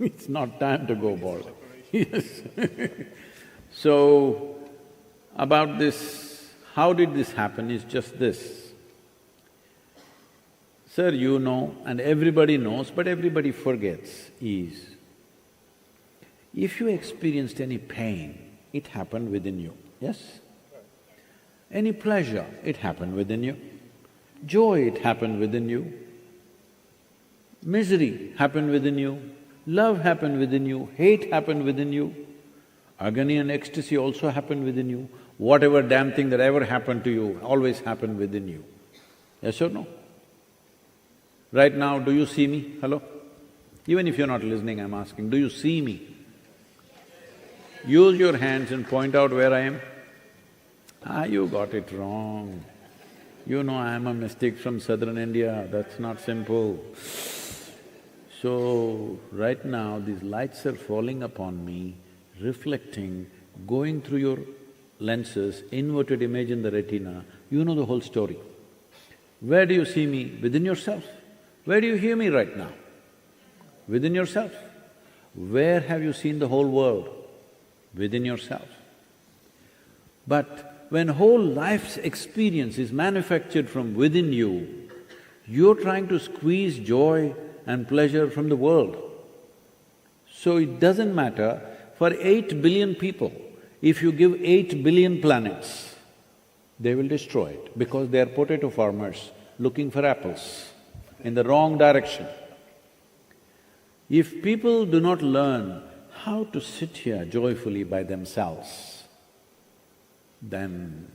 It's not time to go bald. Yes. So, about this, how did this happen is just this. Sir, you know, and everybody knows, but everybody forgets, is if you experienced any pain, it happened within you, yes? Any pleasure, it happened within you. Joy, it happened within you. Misery happened within you. Love happened within you. Hate happened within you. Agony and ecstasy also happened within you. Whatever damn thing that ever happened to you always happened within you. Yes or no? Right now, do you see me? Hello? Even if you're not listening, I'm asking, do you see me? Use your hands and point out where I am. Ah, you got it wrong. You know I'm a mystic from southern India, that's not simple. So, right now these lights are falling upon me, reflecting, going through your lenses, inverted image in the retina, you know the whole story. Where do you see me? Within yourself. Where do you hear me right now? Within yourself. Where have you seen the whole world? Within yourself. But when whole life's experience is manufactured from within you, you're trying to squeeze joy and pleasure from the world. So it doesn't matter, for 8 billion people, if you give 8 billion planets, they will destroy it because they are potato farmers looking for apples in the wrong direction. If people do not learn how to sit here joyfully by themselves, then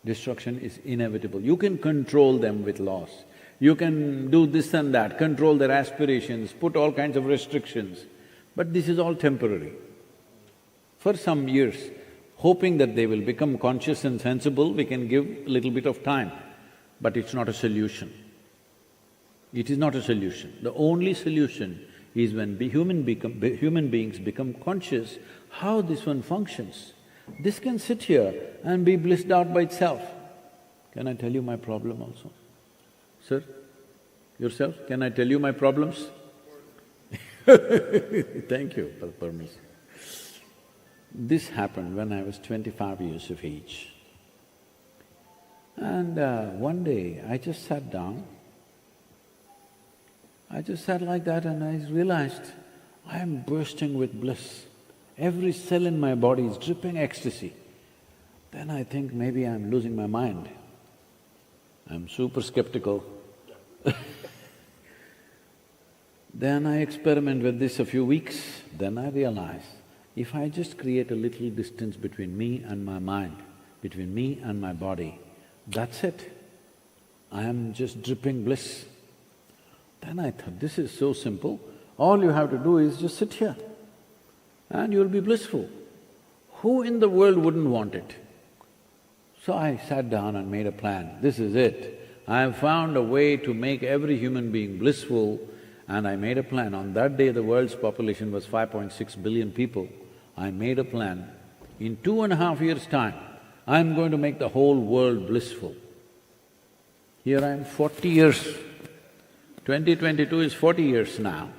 destruction is inevitable. You can control them with laws, you can do this and that, control their aspirations, put all kinds of restrictions, but this is all temporary. For some years, hoping that they will become conscious and sensible, we can give a little bit of time, but it's not a solution. It is not a solution. The only solution is when human beings become conscious how this one functions. This can sit here and be blissed out by itself. Can I tell you my problem also? Sir, yourself, can I tell you my problems? Thank you for the permission. This happened when I was 25 years of age. And one day I just sat down. I just sat like that and I realized I am bursting with bliss. Every cell in my body is dripping ecstasy. Then I think maybe I'm losing my mind. I'm super skeptical. Then I experiment with this a few weeks, then I realize if I just create a little distance between me and my mind, between me and my body, that's it. I am just dripping bliss. Then I thought, this is so simple, all you have to do is just sit here and you'll be blissful. Who in the world wouldn't want it? So I sat down and made a plan, this is it. I have found a way to make every human being blissful, and I made a plan. On that day, the world's population was 5.6 billion people. I made a plan, in 2.5 years' time, I'm going to make the whole world blissful. Here I am 40 years, 2022 is 40 years now.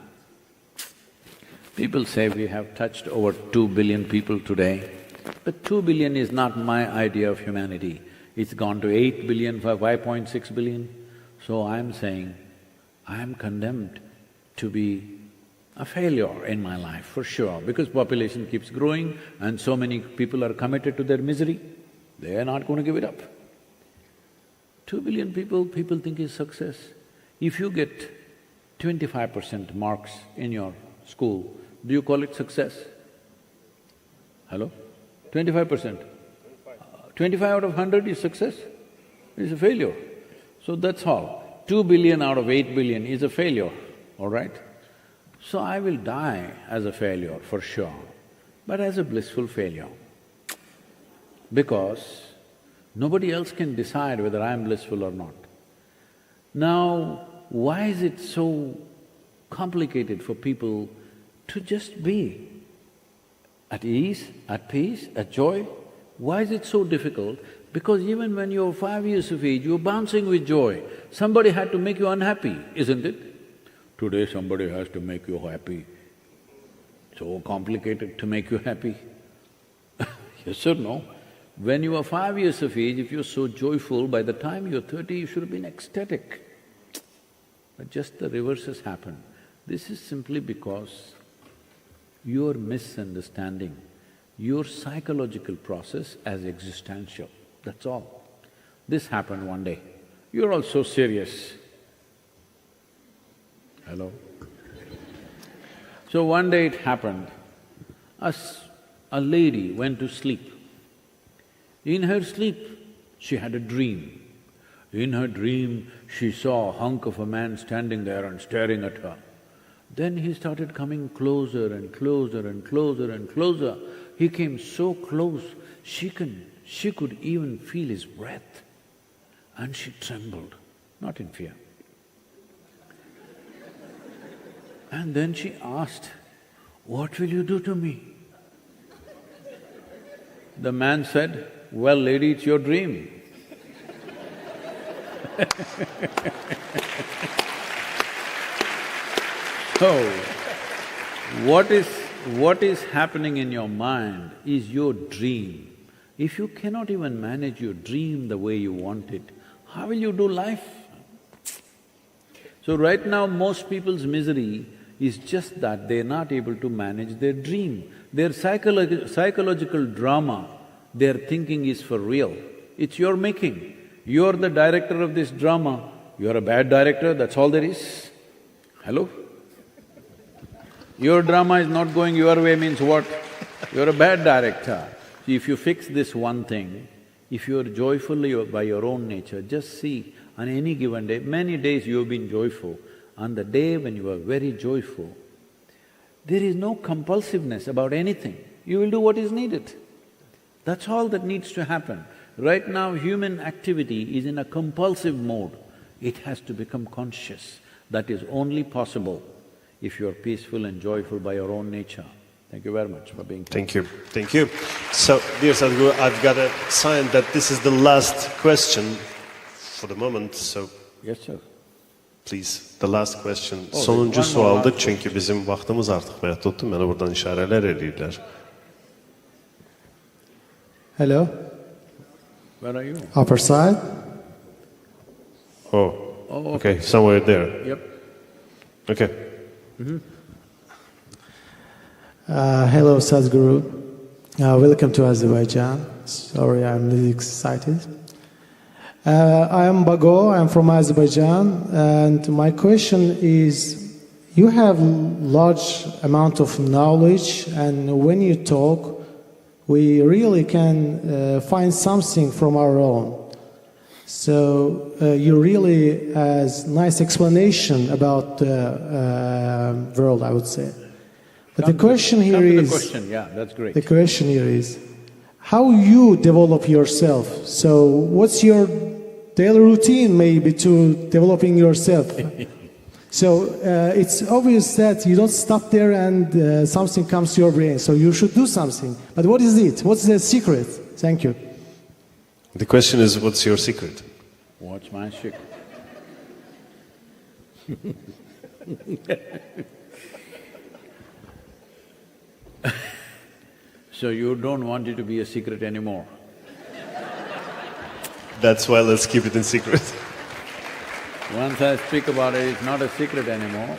People say we have touched over 2 billion people today, but 2 billion is not my idea of humanity. It's gone to 8 billion, 5.6 billion. So I'm saying, I'm condemned to be a failure in my life, for sure, because population keeps growing and so many people are committed to their misery, they are not going to give it up. 2 billion people think is success. If you get 25% marks in your school, do you call it success? Hello? 25%? 25 out of 100 is success? It's a failure. So that's all. 2 billion out of 8 billion is a failure, all right? So I will die as a failure for sure, but as a blissful failure. Because nobody else can decide whether I am blissful or not. Now, why is it so complicated for people to just be at ease, at peace, at joy? Why is it so difficult? Because even when you're 5 years of age, you're bouncing with joy. Somebody had to make you unhappy, isn't it? Today somebody has to make you happy. So complicated to make you happy. Yes or no? When you are 5 years of age, if you're so joyful, by the time you're 30, you should have been ecstatic. But just the reverse has happened. This is simply because you're misunderstanding your psychological process as existential, that's all. This happened one day. You're all so serious. Hello? So one day it happened, a lady went to sleep. In her sleep, she had a dream. In her dream, she saw a hunk of a man standing there and staring at her. Then he started coming closer and closer and closer and closer. He came so close, she could even feel his breath, and she trembled, not in fear. And then she asked, "What will you do to me?" The man said, "Well, lady, it's your dream." So, what is happening in your mind is your dream. If you cannot even manage your dream the way you want it, how will you do life? So right now, most people's misery is just that they're not able to manage their dream. Their psychological drama, their thinking is for real. It's your making. You're the director of this drama. You're a bad director, that's all there is. Hello? Your drama is not going your way means what? You're a bad director. If you fix this one thing, if you're joyful by your own nature, just see, on any given day, many days you have been joyful. On the day when you are very joyful, there is no compulsiveness about anything. You will do what is needed. That's all that needs to happen. Right now, human activity is in a compulsive mode. It has to become conscious. That is only possible if you are peaceful and joyful by your own nature. Thank you very much for being here. Thank you. Thank you. So, dear Sadhguru, I've got a sign that this is the last question for the moment, so… Yes, sir. Please, the last question. Sonuncu sualdır çünkü bizim vaxtımız artıq məhduddur. Mənə buradan işarələr edirlər. Hello. Where are you? Upper side. Oh, okay, somewhere there. Yep. Okay. Hello, Sadhguru. Welcome to Azerbaijan. Sorry, I'm really excited. I am Baku, I'm from Azerbaijan, and my question is, you have large amount of knowledge, and when you talk, we really can find something from our own. So you really has nice explanation about the world, I would say. But the question here is… the question, yeah, that's great. The question here is, how you develop yourself? So what's your daily routine maybe to developing yourself? So it's obvious that you don't stop there and something comes to your brain, so you should do something. But what is it? What's the secret? Thank you. The question is, what's your secret? What's my secret? So you don't want it to be a secret anymore? That's why let's keep it in secret. Once I speak about it, it's not a secret anymore.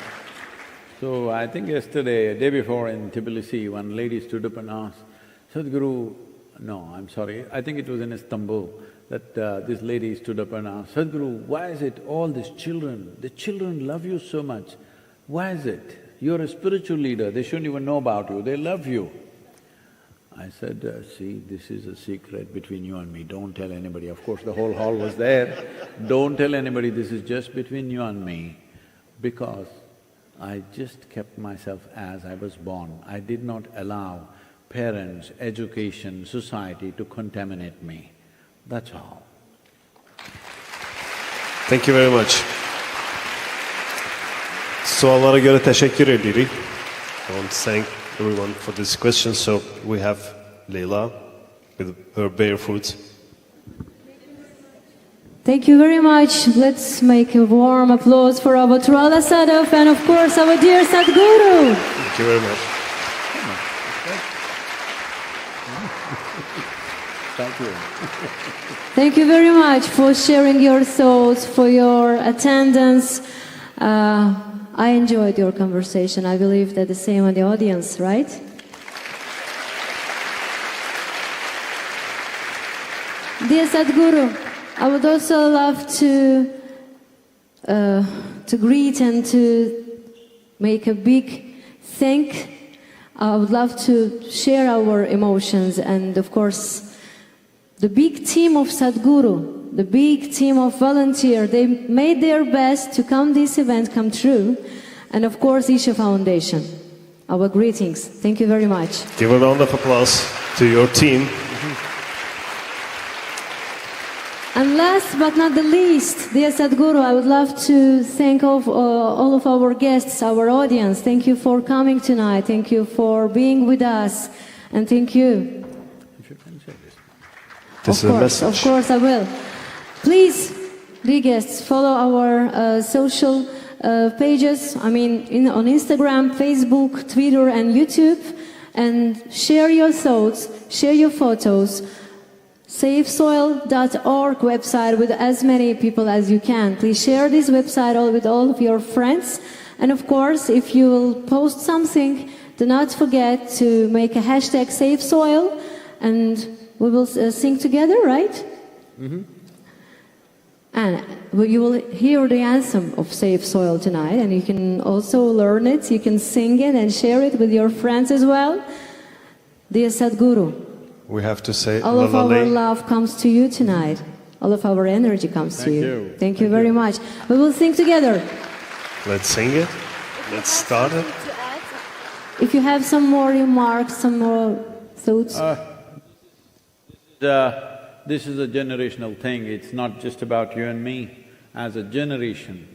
So I think yesterday, day before in Tbilisi, one lady stood up and asked, Sadhguru… No, I'm sorry, I think it was in Istanbul, that this lady stood up and asked, Sadhguru, why is it all these children, the children love you so much? Why is it? You're a spiritual leader, they shouldn't even know about you, they love you. I said, see, this is a secret between you and me, don't tell anybody. Of course, the whole hall was there. Don't tell anybody, this is just between you and me. Because I just kept myself as I was born. I did not allow parents, education, society to contaminate me. That's all. Thank you very much. Suallara göre teşekkür edirik. I want to thank everyone for this question. So we have Leila with her barefoot. Thank you very much. Let's make a warm applause for our Turala Sadaf and of course our dear Sadhguru. Thank you very much. Thank you. Thank you very much for sharing your thoughts, for your attendance. I enjoyed your conversation. I believe that the same on the audience, right? Dear Sadhguru, I would also love to greet and to make a big thank. I would love to share our emotions and, of course, the big team of Sadhguru, the big team of volunteers, they made their best to come this event come true. And of course, Isha Foundation. Our greetings. Thank you very much. Give a round of applause to your team. And last but not the least, dear Sadhguru, I would love to thank all of our guests, our audience. Thank you for coming tonight. Thank you for being with us. And thank you. This is a message. Of course I will. Please, dear guests, follow our social pages. I mean, on Instagram, Facebook, Twitter, and YouTube. And share your thoughts, share your photos. SaveSoil.org website with as many people as you can. Please share this website with all of your friends. And of course, if you will post something, do not forget to make a hashtag SaveSoil, and we will sing together, right? Mm-hmm. And you will hear the anthem of Save Soil tonight, and you can also learn it, you can sing it and share it with your friends as well. Dear Sadhguru, we have to say all of our love comes to you tonight. All of our energy comes to you. Thank you very much. We will sing together. Let's sing it. Let's start it. If you have some more remarks, some more thoughts. This is a generational thing, it's not just about you and me. As a generation,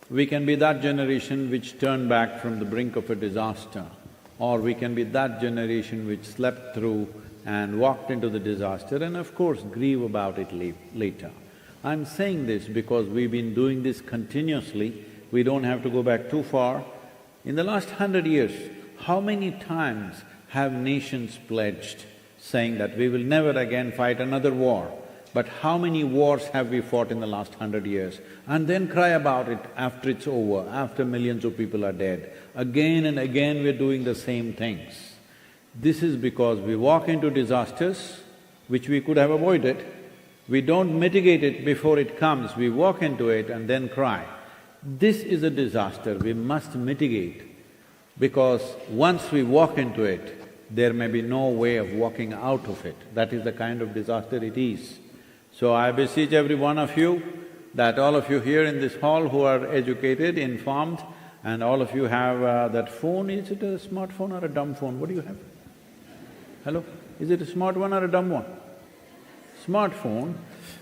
we can be that generation which turned back from the brink of a disaster, or we can be that generation which slept through and walked into the disaster and of course grieve about it later. I'm saying this because we've been doing this continuously, we don't have to go back too far. In the last 100 years, how many times have nations pledged saying that we will never again fight another war? But how many wars have we fought in the last 100 years? And then cry about it after it's over, after millions of people are dead. Again and again we're doing the same things. This is because we walk into disasters, which we could have avoided. We don't mitigate it before it comes, we walk into it and then cry. This is a disaster we must mitigate, because once we walk into it, there may be no way of walking out of it. That is the kind of disaster it is. So I beseech every one of you that all of you here in this hall who are educated, informed, and all of you have that phone. Is it a smartphone or a dumb phone? What do you have? Hello? Is it a smart one or a dumb one? Smartphone.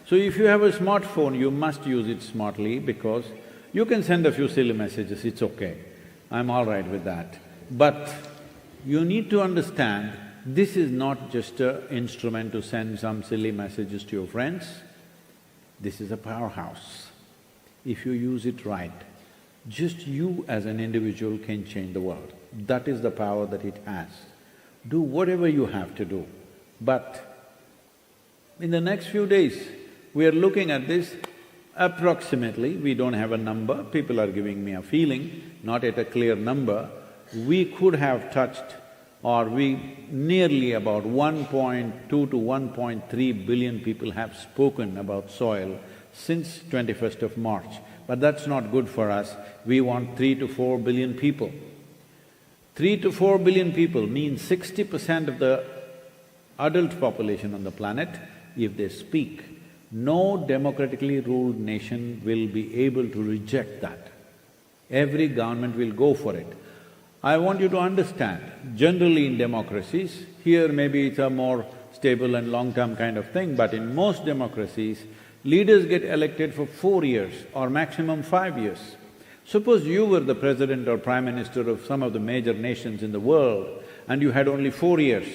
So if you have a smartphone, you must use it smartly, because you can send a few silly messages, it's okay. I'm all right with that. But you need to understand, this is not just an instrument to send some silly messages to your friends. This is a powerhouse. If you use it right, just you as an individual can change the world. That is the power that it has. Do whatever you have to do. But in the next few days, we are looking at this approximately, we don't have a number, people are giving me a feeling, not at a clear number. We could have touched, or nearly about 1.2 to 1.3 billion people have spoken about soil since 21st of March. But that's not good for us, we want 3 to 4 billion people. 3 to 4 billion people means 60% of the adult population on the planet. If they speak, no democratically ruled nation will be able to reject that. Every government will go for it. I want you to understand, generally in democracies, here maybe it's a more stable and long-term kind of thing, but in most democracies, leaders get elected for 4 years or maximum 5 years. Suppose you were the president or prime minister of some of the major nations in the world and you had only 4 years.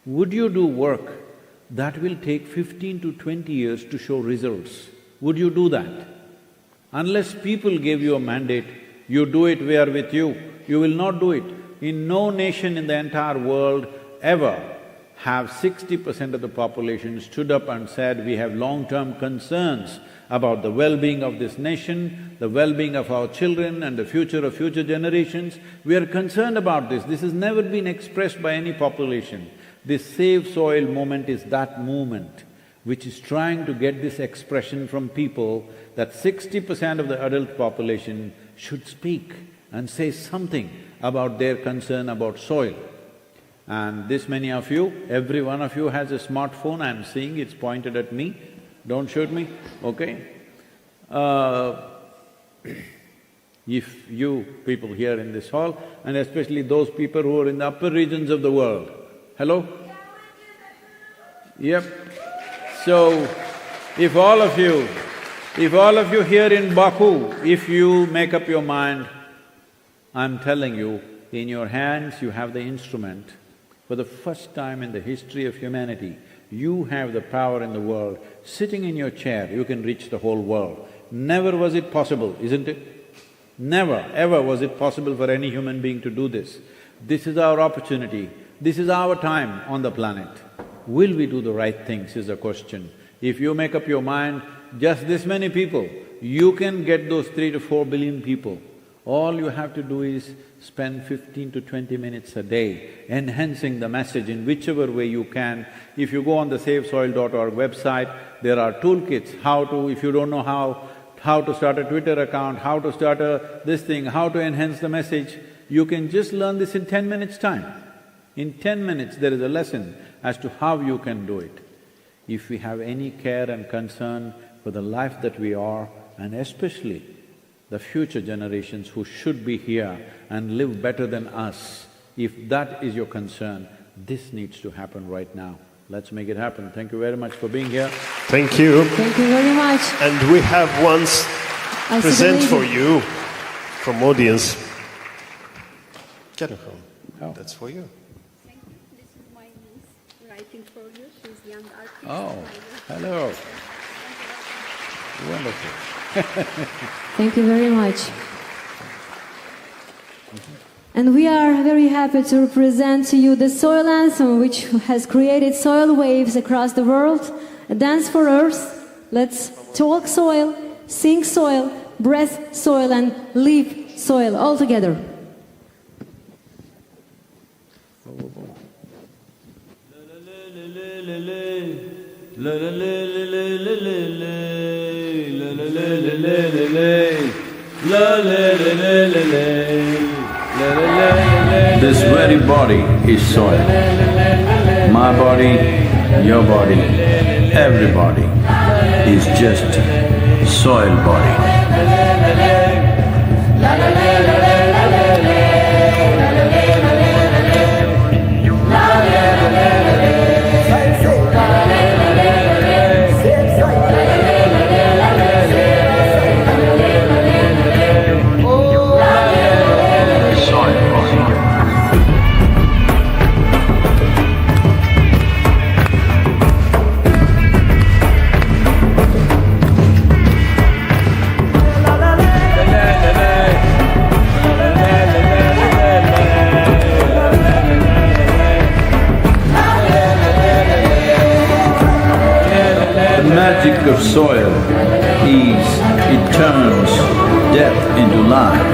Would you do work that will take 15 to 20 years to show results? Would you do that? Unless people gave you a mandate, you do it, we are with you, you will not do it. In no nation in the entire world ever have 60% of the population stood up and said, we have long-term concerns about the well-being of this nation, the well-being of our children and the future of future generations. We are concerned about this. This has never been expressed by any population. This Save Soil movement is that movement which is trying to get this expression from people that 60% of the adult population should speak and say something about their concern about soil. And this many of you, every one of you has a smartphone, I'm seeing it's pointed at me, don't shoot me, okay? If you people here in this hall, and especially those people who are in the upper regions of the world, hello? Yep. So, If all of you here in Baku, if you make up your mind, I'm telling you, in your hands you have the instrument. For the first time in the history of humanity, you have the power in the world. Sitting in your chair, you can reach the whole world. Never was it possible, isn't it? Never, ever was it possible for any human being to do this. This is our opportunity, this is our time on the planet. Will we do the right things is the question. If you make up your mind, just this many people, you can get those 3 to 4 billion people. All you have to do is spend 15 to 20 minutes a day enhancing the message in whichever way you can. If you go on the SaveSoil.org website, there are toolkits how to… if you don't know how to start a Twitter account, how to start this thing, how to enhance the message, you can just learn this in 10 minutes' time. In 10 minutes there is a lesson as to how you can do it. If we have any care and concern for the life that we are, and especially the future generations who should be here and live better than us, if that is your concern, this needs to happen right now. Let's make it happen. Thank you very much for being here. Thank you. Thank you very much. And we have one present for you from audience. Get her home. Oh. That's for you. Thank you. This is my niece writing for you. She's young artist. Oh, hello. Wonderful. Thank you very much. And we are very happy to present to you the Soil Anthem, which has created soil waves across the world. A dance for Earth. Let's talk soil, sing soil, breathe soil, and live soil all together. This very body is soil. My body, your body, everybody is just soil body. The magic of soil is it turns death into life.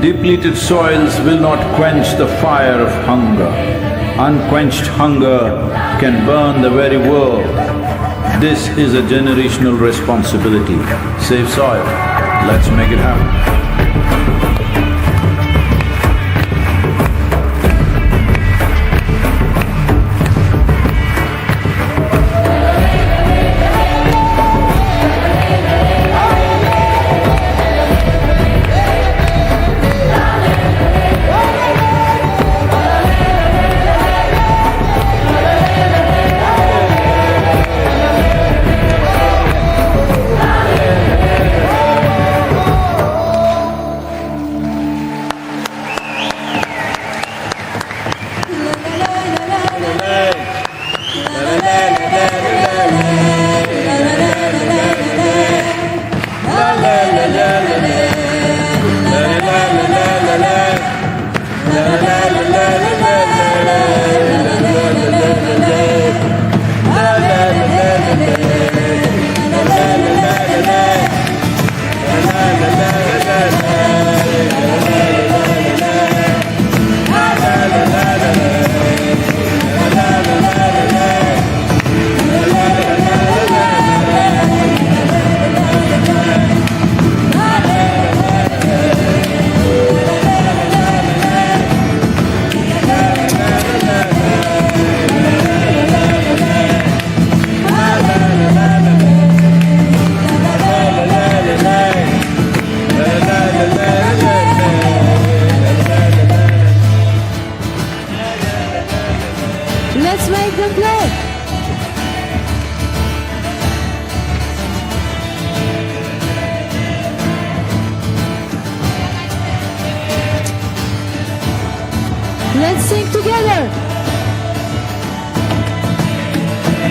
Depleted soils will not quench the fire of hunger. Unquenched hunger can burn the very world. This is a generational responsibility. Save soil. Let's make it happen.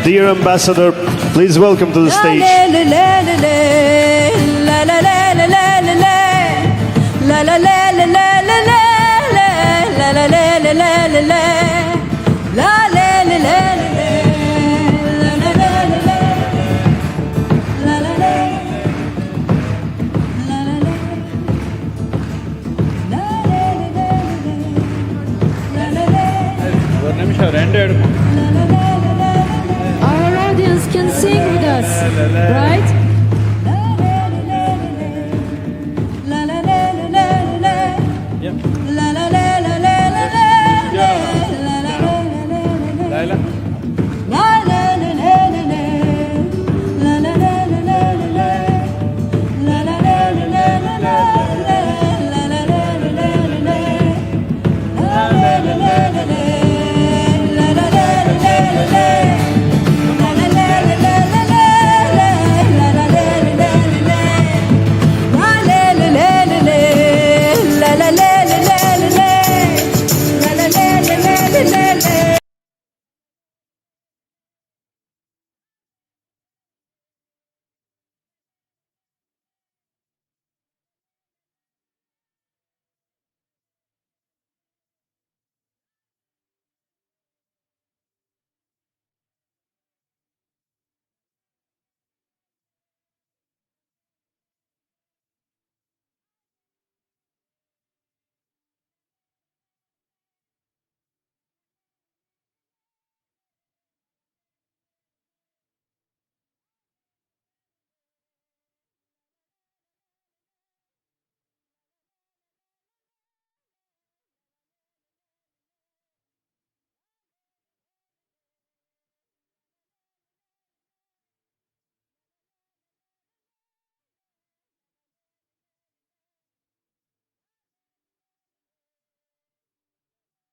Dear Ambassador, please welcome to the stage.